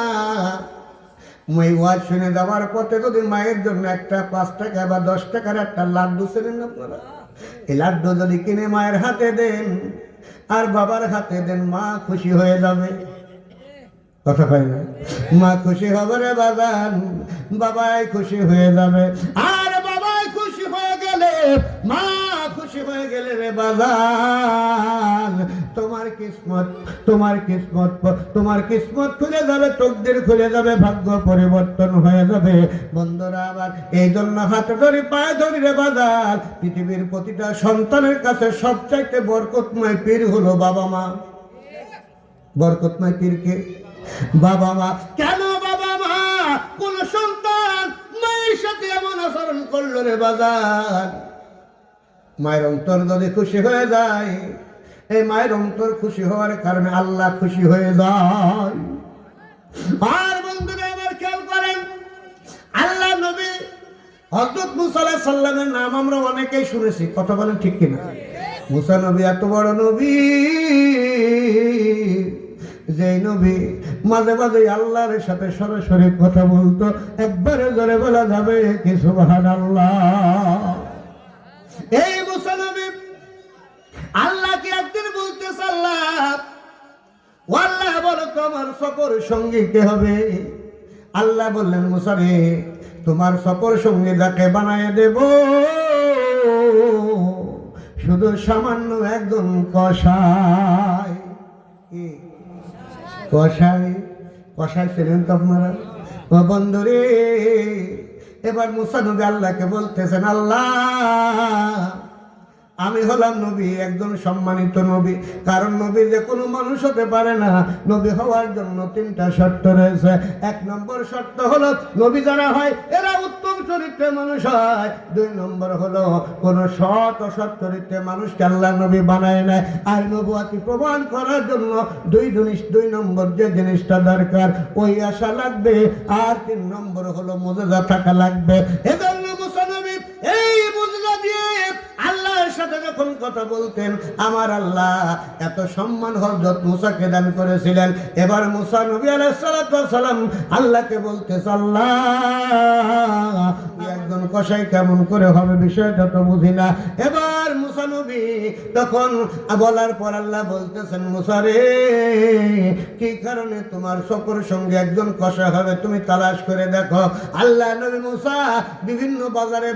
ওই ওয়াজ শুনে যাওয়ার পথে যদি মায়ের জন্য একটা 5 টাকা বা 10 টাকার একটা লাড্ডু ছিলেন আপনারা, এই লাড্ডু যদি কিনে মায়ের হাতে দেন আর বাবার হাতে দেন, মা খুশি হয়ে যাবে। কথা কয় না? মা খুশি হবে রে বাজান, বাবাই খুশি হয়ে যাবে। আর বাবাই খুশি হয়ে গেলে, মা খুশি হয়ে গেলে রে বাজান, তোমার কিসমত খুলে যাবে, তকদির খুলে যাবে, ভাগ্য পরিবর্তন হয়ে যাবে। বন্ধুরা আবার এই জন্য হাতে ধরি পায়ে ধরি রে বাজান, পৃথিবীর প্রতিটা সন্তানের কাছে সবচাইতে বরকতময় পীর হলো বাবা মা। বরকতময় পীরকে বাবা মা। কেন বাবা মা? কোন সন্তান মায়ের সাথে এমন আচরণ করলো রে বাজার, মায়ের অন্তর যদি খুশি হয়ে যায়, এই মায়ের অন্তর খুশি হওয়ার কারণে আল্লাহ খুশি হয়ে যায়। আর বন্ধুরা আবার খেয়াল করেন, আল্লাহ নবী হযরত মুসা আলাইহিস সালামের নাম আমরা অনেকেই শুনেছি, কথা বলেন ঠিক কিনা? মুসা নবী এত বড় নবী, যে নবী মাঝে মাঝে আল্লাহর সাথে সরাসরি কথা বলতো। একবারে জোরে বলা যাবে কি সুবহানাল্লাহ। এই মুসা নবী আল্লাহকে একদিন বলতেছে, আল্লাহ বলো তোমার সফর সঙ্গী কে হবে? আল্লাহ বললেন, মুসা রে, তোমার সফর সঙ্গী যাকে বানায় দেব, শুধু সামান্য একজন কসাই। কসাই ছিলেন তো আপনারা বন্ধুরে। এবার মুসা নবী আল্লাহকে বলতেছেন, আল্লাহ আমি হলাম নবী, একজন সম্মানিত নবী। কারণ নবী যে কোনো মানুষ হতে পারে না। নবী হওয়ার জন্য 3টা শর্ত রয়েছে। 1 নম্বর শর্ত হলো নবী যারা হয় এরা উত্তম চরিত্রের মানুষ হয়। 2 নম্বর হলো কোন সৎ অসৎ চরিত্রের মানুষকে আল্লাহ নবী বানায় নেয়। আর নবুয়তি প্রমাণ করার জন্য 2 নম্বর যে জিনিসটা দরকার ওই আশা লাগবে। আর 3 নম্বর হলো মুজিজা থাকা লাগবে। এজন্য মুসা নবী এই মুজিজা দিয়ে আল্লাহর সাথে যখন কথা বলতেন, আমার আল্লাহ এত সম্মান হযরত মুসাকে দান করেছিলেন। এবার মুসা নবী আলাইহিস সালাতু ওয়াস সালাম আল্লাহকে বলতেছে, আল্লাহ একজন কসাই কেমন করে হবে বিষয়টা তো বুঝি না। এবার মুসা নবী তখন বলার পর আল্লাহ বলতেছেন, মুসা রে, কি কারণে তোমার সফর সঙ্গে একজন কসাই হবে তুমি তালাশ করে দেখো। আল্লাহ নবী মুসা বিভিন্ন বাজারে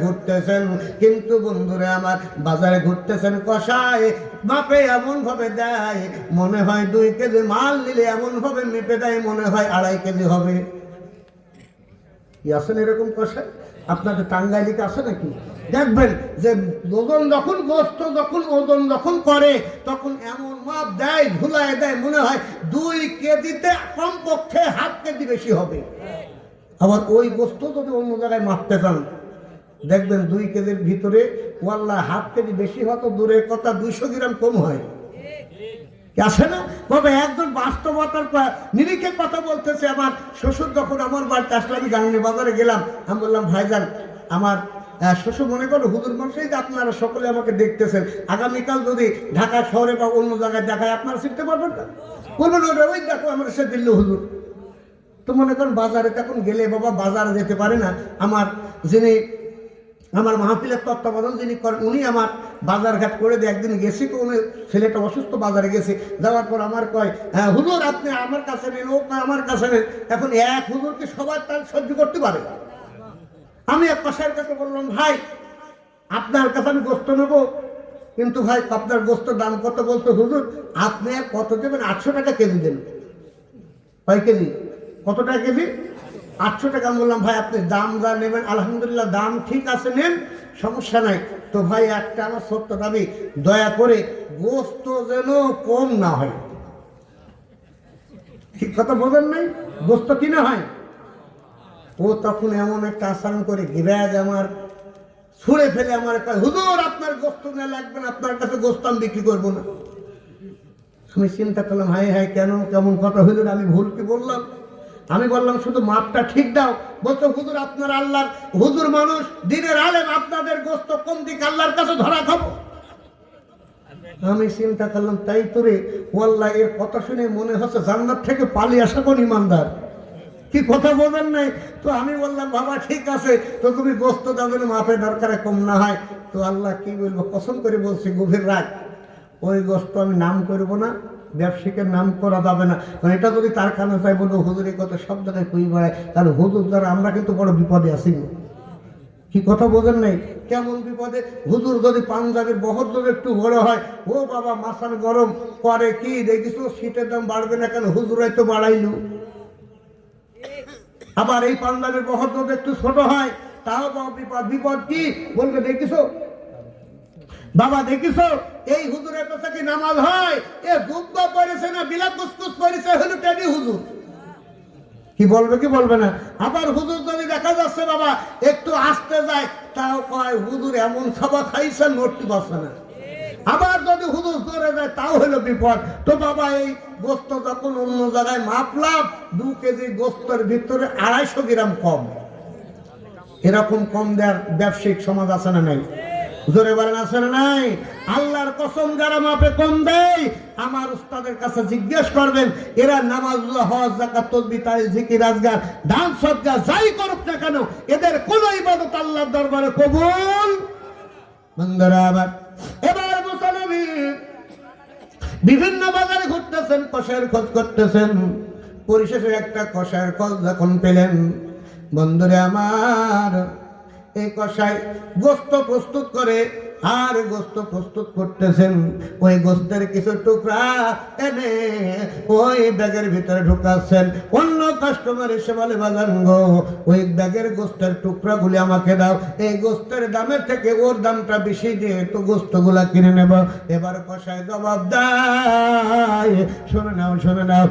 ঘুরতেছেন, কিন্তু বন্ধুরে আমার বাজারে ঘুরতেছেন, কসাই মাপে এমন ভাবে দেয় মনে হয় 2 কেজি মাল নিলে এমন ভাবে মেপে দেয় মনে হয় 2.5 কেজি হবে। আছেন এরকম কসাই? আপনাদের টাঙ্গাইলিতে আছে নাকি? দেখবেন যে ওজন যখন গোস্ত যখন ওজন যখন করে তখন এমন মাপ দেয়, ভুলায় দেয় মনে হয় 2 কেজিতে কমপক্ষে 1/2 কেজি বেশি হবে। আবার ওই গোস্ত যদি অন্য জায়গায় মাপতে চান, দেখবেন 2 কেজির ভিতরে ওয়াল্লাহ 1/2 কেজি বেশি হতো দূরের কথা 200 গ্রাম কম হয়। আছে না? তবে একজন বাস্তবতার নিরিখে কথা বলতেছে। আমার শ্বশুর যখন আমার বাড়িতে আসলে, আমি গাংনী বাজারে গেলাম, আমি বললাম, ভাইজান আমার শ্বশুর মনে করো হুজুর মানুষই যে আপনারা সকলে আমাকে দেখতেছেন, আগামীকাল যদি ঢাকা শহরে বা অন্য জায়গায় দেখায় আপনারা চিনতে পারবেন না? বলবেন ওই দেখো আমার সে দিল্লি হুজুর। তো মনে করেন বাজারে তখন গেলে বাবা বাজারে যেতে পারে না, যিনি আমার মাহফিলের তত্ত্বাবধান যিনি করেন উনি আমার বাজারঘাট করে দিয়ে একদিন গেছি, তো উনি ছেলেটা অসুস্থ, বাজারে গেছে, যাওয়ার পর আমার কয়, হ্যাঁ হুজুর আপনি আমার কাছে নেন, ও আমার কাছে নেন। এখন এক হুজুরকে সবার তার সহ্য করতে পারে। আমি এক কসাইয়ের কাছে বললাম, ভাই আপনার কাছে আমি গোস্ত নেবো, কিন্তু ভাই আপনার গোস্তের দাম কত? বলতো, হুজুর আপনি কত দেবেন? 800 টাকা কেজি দেন। কয় কেজি? কত টাকা কেজি? 800 টাকা। বললাম, ভাই আপনি দাম যা নেবেন আলহামদুলিল্লাহ দাম ঠিক আছে, নেন, সমস্যা নাই। তো ভাই একটা আমার সত্য দাবি, দয়া করে গোস্ত যেন কম না হয়। ঠিক কথা বলেন নাই? গোস্ত কিনা হয়। ও তখন এমন একটা আচরণ করে গিরাজ আমার ছুঁড়ে ফেলে আমার কয়, হুজুর আপনার গোস্ত না লাগবে না, আপনার কাছে গোস্ত আমি বিক্রি করবো না। আমি চিন্তা করলাম, হাই হাই কেন কেমন কথা হইল, আমি ভুল কি বললাম? আমি বললাম শুধু মাপটা ঠিক দাও। বলতো, হুজুর আপনার আল্লাহর হুজুর মানুষ, দিনের আলেম, আপনাদের গোস্ত কম দিক আল্লাহর কাছে ধরা খাবো। আমি চিন্তা করলাম তাই তোরে ওয়াল্লাহ, এর কথা শুনে মনে হচ্ছে জান্নাত থেকে পালিয়ে আসা কোন ইমানদার। কি কথা বলেন নাই? তো আমি বললাম বাবা ঠিক আছে, তো তুমি গোস্ত দাবেন মাপে দরকারে কম না হয়। তো আল্লাহ কি বলবো, কসম করে বলছি গভীর রাত, ওই গোস্ত আমি নাম করবো না, ব্যবসায়িকের নাম করা যাবে না। কারণ এটা যদি তার কানে চাই বলবো হুজুরের কথা সব জায়গায় কই বেড়ায়, কারণ হুজুর দ্বারা আমরা কিন্তু বড় বিপদে আছি। কি কথা বোঝেন নাই? কেমন বিপদে? হুজুর যদি পাঞ্জাবের বহর যদি একটু বড় হয়, ও বাবা মাথার গরম করে, কি দেখিস শীতের দাম বাড়বে না কেন, হুজুরাই তো বাড়াইলু। আবার এই পাঞ্জাবের বহর যদি একটু ছোট হয়, তাও বিপদ। বিপদ কি বলবে, দেখিস বাবা দেখিস এই হুজুরের কাছে কি নামাজ হয়? এ জুব্বা পড়েছে না বিলাপ কুসকুস পড়েছে, হলো টেডি হুজুর। কি বলবে কি বলবে না? আবার হুজুর যদি দেখা যাচ্ছে বাবা একটু আসতে যায়, তাও কয় হুজুর এমন খাবার খাইছে নোটটি বাসে না। আবার যদি হুজুর ধরে যায়, তাও হলো বিপদ। তো বাবা এই গোস্ত যখন অন্য জায়গায় মাপলাম, 2 কেজি গোস্তের ভিতরে 250 গ্রাম কম। এরকম কম দেওয়ার ব্যবসায়িক সমাজ আছে না নাই? জোরে বলেন আছে না নাই? আল্লাহর কসম, যারা মাপে কম দেয়, আমার উস্তাদের কাছে জিজ্ঞেস করবেন, এরা নামাজ, হজ, যাকাত, তাসবিহ, তাহলিল, জিকির, আজকার, দান সদকা যাই করুক না কেন, এদের কোন ইবাদত আল্লাহর দরবারে কবুল। বন্ধুরা আবার এবার মুসলমান বিভিন্ন বাজারে ঘুরতেছেন, কষায়ের খোঁজ করতেছেন। পরিশেষে একটা কষায়ের খোঁজ যখন পেলেন, বন্ধুরে আমার, এই কষাই গোস্ত প্রস্তুত করে, আর গোস্ত প্রস্তুত করতেছেন। ওই গোস্তের কিছু টুকরা এনে ওই ব্যাগের ভিতরে ঢুকাচ্ছেন। অন্য কাস্টমার এসে বলে, বাজান গো, ওই ব্যাগের গোস্তের টুকরাগুলি আমাকে দাও, এই গোস্তের দামের থেকে ওর দামটা বেশি দিয়ে তো গোস্তগুলা কিনে নেব। এবার কষাই জবাব দেয়, শুনে নাও শুনে নাও,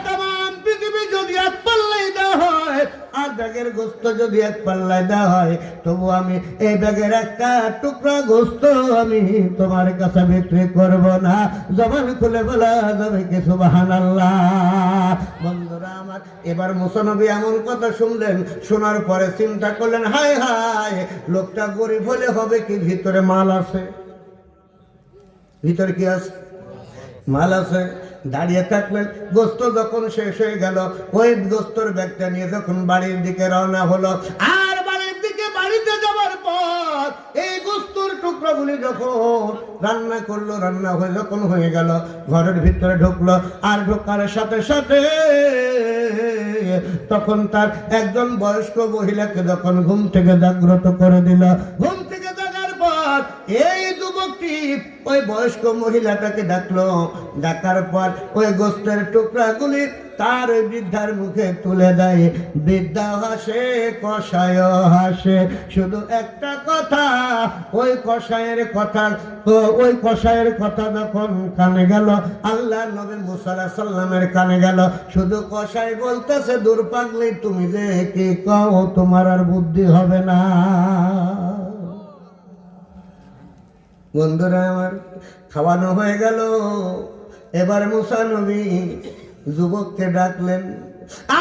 তাম পৃথিবী যদি এক পাল্লাই দেওয়া হয়, আর ব্যাগের গোস্ত যদি এক পাল্লায় দেওয়া হয়, তবু আমি এই ব্যাগের একটা টুকরা গোস্ত আমি তোমার কাছে বিক্রি করব না। জবান খুলে বলা যাবে কি সুবহানাল্লাহ। বন্ধুরা আমার, এবার মুসা নবী এমন কথা শুনলেন, শোনার পরে চিন্তা করলেন, হায় হায়, লোকটা গরিব হলে হবে কি, ভিতরে মাল আছে। ভিতরে কি আছে? মাল আছে। দাঁড়িয়ে থাকলেন। গোস্ত যখন শেষ হয়ে গেল, ওই গোস্তর ব্যাগটা নিয়ে যখন বাড়ির দিকে রওনা হলো, আর বাড়ির দিকে বাড়িতে যাওয়ার পর এই গোস্তর টুকরাগুলি যখন রান্না করলো, রান্না হয়ে যখন হয়ে গেল, ঘরের ভিতরে ঢুকলো। আর ঢোকার সাথে সাথে তখন তার একজন বয়স্ক মহিলাকে যখন ঘুম থেকে জাগ্রত করে দিল। ঘুম থেকে জাগার পর এই যুবকটি ওই বয়স্ক মহিলাটাকে ডাকলো। ডাকার পর ওই গোস্তের টুকরাগুলি তার ওই বৃদ্ধার মুখে তুলে দেয়। বৃদ্ধা হাসে, কষায় হাসে। শুধু একটা কথা, ওই কষায়ের কথা, ওই কষায়ের কথা যখন কানে গেল, আল্লাহ নবী মুসা আলাইহিস সালামের কানে গেল, শুধু কষাই বলতেছে, দূর পাগলি, তুমি যে কি কও, তোমার আর বুদ্ধি হবে না। বন্ধুরা আমার, খাওয়ানো হয়ে গেল। এবার মুসা নবী যুবককে ডাকলেন,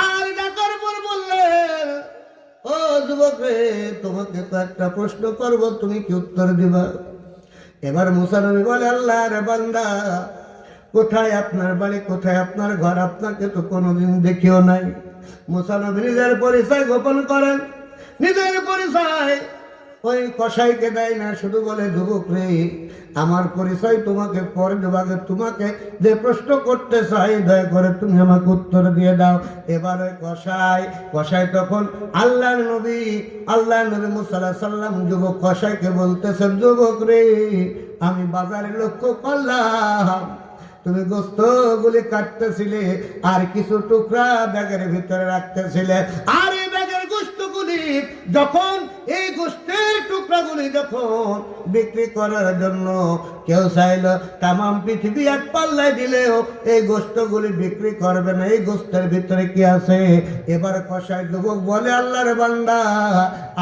আর ডাকার পর বললেন, ও যুবক রে, তোমাকে তো একটা প্রশ্ন করব, তুমি কি উত্তর দিবা? এবার মুসা নবী বলে, আল্লাহর বান্দা, কোথায় আপনার বাড়ি, কোথায় আপনার ঘর? আপনাকে তো কোনোদিন দেখিও নাই। মুসা নবী নিজের পরিচয় গোপন করেন। নিজের পরিচয় ওই কসাইকে দেয় না, শুধু বলে, যুবক রে, আমার পরিচয় তোমাকে পরে দেব, আগে তোমাকে যে প্রশ্ন করতে চাই, দয়া করে তুমি আমাকে উত্তর দিয়ে দাও। এবার ওই কসাই তখন আল্লাহ নবী মুসা আলাইহিস সালাম যুবক কসাইকে বলতেছেন, যুবক রে, আমি বাজারে লক্ষ্য করলাম তুমি গোস্তগুলি কাটতেছিলে, আর কিছু টুকরা ব্যাগের ভিতরে রাখতেছিলে। আর এই ব্যাগের গোস্তগুলি যখন, এই গোস্তের টুকরাগুলি যখন বিক্রি করার জন্য কেউ চাইল, তামাম পৃথিবী এক পাল্লায় দিলেও এই গোস্তগুলি বিক্রি করবে না। এই গোস্তের ভিতরে কি আছে? এবার কসাই যুবক বলে, আল্লাহর বান্দা,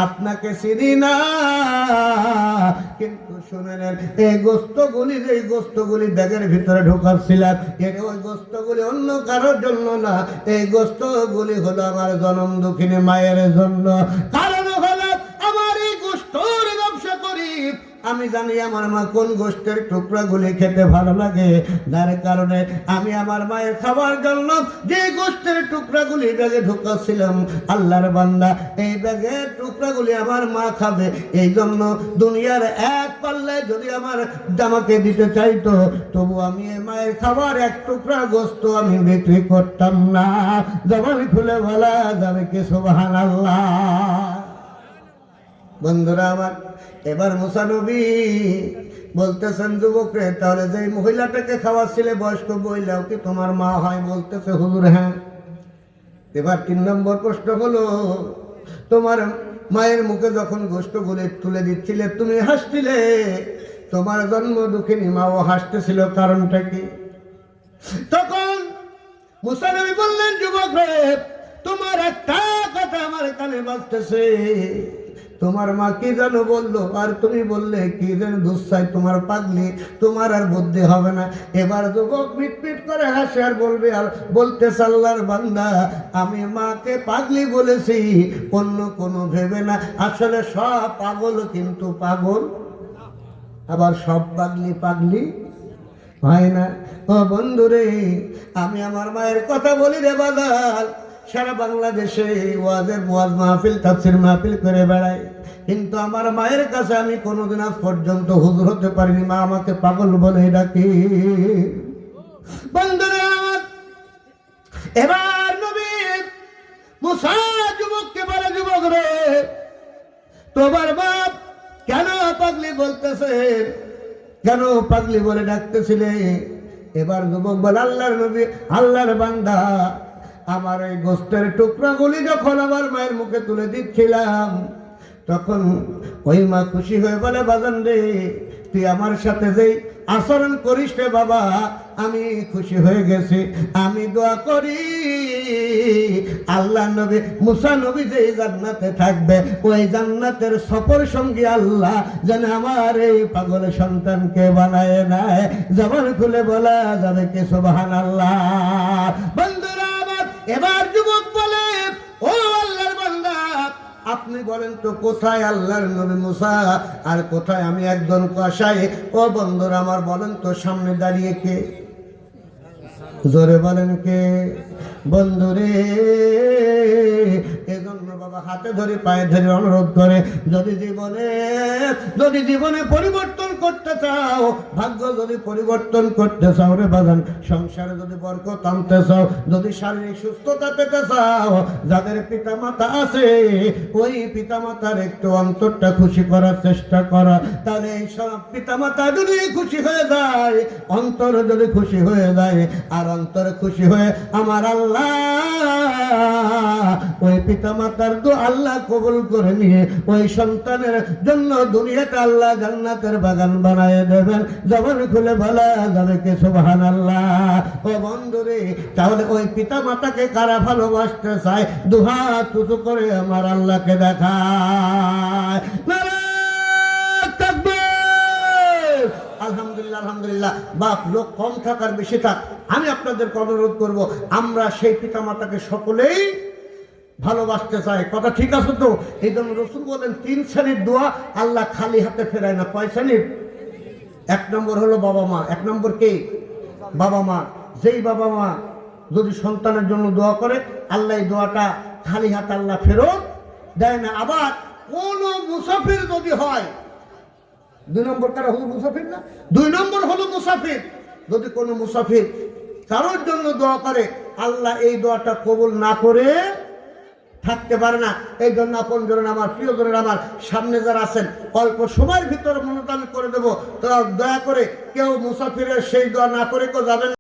আপনাকে চিনি না, কিন্তু শুনে নেন, এই গোস্তগুলি ব্যাগের ভিতরে ঢোকাচ্ছিলাম, ওই গোস্তগুলি অন্য কারোর জন্য না, এই গোস্তগুলি হলো আমার জনম দুঃখিনী মায়ের জন্য। কারণ হলো আমার এই গোস্তর ব্যবসা করি, আমি জানি আমার মা কোন গোষ্ঠের টুকরাগুলি খেতে ভালো লাগে, যার কারণে আমি আমার মায়ের খাবার জন্য যে গোষ্ঠের টুকরাগুলি ব্যাগে ঢুকাচ্ছিলাম, আল্লাহর বান্দা এই ব্যাগের টুকরাগুলি আমার মা খাবে, এই জন্য দুনিয়ার এক পাল্লায় যদি আমাকে দিতে চাইতো, তবু আমি মায়ের খাবার এক টুকরা গোস্ত আমি বিক্রি করতাম না। জবান খুলে বলা যাবে কি সুবহানাল্লাহ। বন্ধুরা আমার, এবার মুসা নবী বলতেছেন যুবকরে, তাহলে যে মহিলাটাকে খাওয়াচ্ছিলে বয়স্ক মহিলাও কি তোমার মা হয়? বলতেছে হুজুর হ্যাঁ। এবার 3 নম্বর প্রশ্ন হলো, তোমার মায়ের মুখে যখন গোশতগুলো তুলে দিচ্ছিলে তুমি হাসছিলে, তোমার জন্ম দুঃখিনী মাও হাসতেছিল, কারণটা কি? তখন মুসা নবী বললেন, যুবক রে, তোমার একটা কথা আমার কানে বাজতেছে, তোমার মা কি যেন বললো আর তুমি বললে কি যেন দুঃসাই, তোমার পাগলি, তোমার আর বুদ্ধি হবে না। এবার যুবক মিটমিট করে হাসে আর বলবে, আর বলতেছে আল্লাহর বান্দা, আমি মাকে পাগলি বলেছি অন্য কোনো ভেবে না, আসলে সব পাগল কিন্তু পাগল, আবার সব পাগলি পাগলি হয় না। ও বন্ধুরে, আমি আমার মায়ের কথা বলি রে বাদাল, সারা বাংলাদেশে ওয়াজের ওয়াজ মাহফিল তাফসীর মাহফিল করে বেড়াই, কিন্তু আমার মায়ের কাছে আমি কোনোদিন আজ পর্যন্ত হুজুর হতে পারিনি। মা আমাকে পাগল বলে ডাকি। বন্ধুরে আমার, এবার নবী মুসা যুবককে বলে, যুবক রে, তোমার বাপ কেন পাগলি বলতেছে, কেন পাগলি বলে ডাকতেছিলে? এবার যুবক বলে, আল্লাহর নবী, আল্লাহর বান্দা, আমার এই গোস্তের টুকরাগুলি যখন আমার মায়ের মুখে তুলে দিচ্ছিলাম, তখন ওই মা খুশি হয়ে বলে, বাজান রে, তুই আমার সাথে যেই আচরণ করিস রে বাবা, আমি খুশি হয়ে গেছি। আমি দোয়া করি আল্লাহ নবী মুসা নবী যেই জান্নাতে থাকবে, ওই জান্নাতের সফর সঙ্গী আল্লাহ যেন আমার এই পাগল সন্তানকে বানায় নেয়। জবান খুলে বলা যাবে কি সুবহানাল্লাহ। বন্ধুরা আমার, এবার যুবক বলে, ও আল্লাহর বান্দা, আপনি বলেন তো কোথায় আল্লাহর নবী মুসা আর কোথায় আমি একজন কসাই? ও বন্ধুরা আমার, বলেন তো সামনে দাঁড়িয়ে কে? জোরে বলেন কে? বন্ধুরে, এজন্য বাবা হাতে ধরে পায়ে ধরে অনুরোধ করে, যদি জীবনে পরিবর্তন করতে চাও, ভাগ্য যদি পরিবর্তন করতে চাও রে বাজান, সংসারে যদি বরকত আনতে চাও, যদি শারীরিক সুস্থতা পেতে চাও, যাদের পিতা মাতা আছে ওই পিতা মাতার একটু অন্তরটা খুশি করার চেষ্টা করা। তাহলে এই সব পিতা মাতা যদি খুশি হয়ে যায়, অন্তর যদি খুশি হয়ে যায়, আর অন্তর খুশি হয়ে আমার আল্লাহ ওই পিতা মাতার দোয়া আল্লাহ কবুল করে নিয়ে ওই সন্তানের জন্য দুনিয়াটা আল্লাহ জান্নাতের বাগান বানায় দেবেন। জবান খুলে বলা যাবে কি সুবহানাল্লাহ। ও বন্ধুরে, তাহলে ওই পিতা মাতাকে কারা ভালোবাসতে চায়? দুহাত উঁচু করে আমার আল্লাহকে দেখায়। আলহামদুলিল্লাহ, আলহামদুলিল্লাহ। বাপ লোক কম থাকার বেশি থাক, আমি আপনাদেরকে অনুরোধ করব, আমরা সেই পিতা মাতাকে সকলেই ভালোবাসতে চাই। কথা ঠিক আছে তো? এই জন্য রসুল বলেন 3 শ্রেণীর দোয়া আল্লাহ খালি হাতে ফেরায় না। কয় শ্রেণীর? 1 নম্বর হলো বাবা মা। 1 নম্বর কে? বাবা মা। যেই বাবা মা যদি সন্তানের জন্য দোয়া করে, আল্লাহ এই দোয়াটা খালি হাতে আল্লাহ ফেরত দেয় না। আবার কোন মুসাফির যদি হয়, 2 নম্বর কারা হলো মুসাফির না? 2 নম্বর হলো মুসাফির। যদি কোনো মুসাফির কারোর জন্য দোয়া করে, আল্লাহ এই দোয়াটা কবুল না করে থাকতে পারে না। এই জন্য আপন জনের আমার, প্রিয় জনের আমার, সামনে যারা আছেন, অল্প সময়ের ভিতরে মনোদান করে দেবো, তো দয়া করে কেউ মুসাফিরের সেই দোয়া না করে কেউ যাবেন।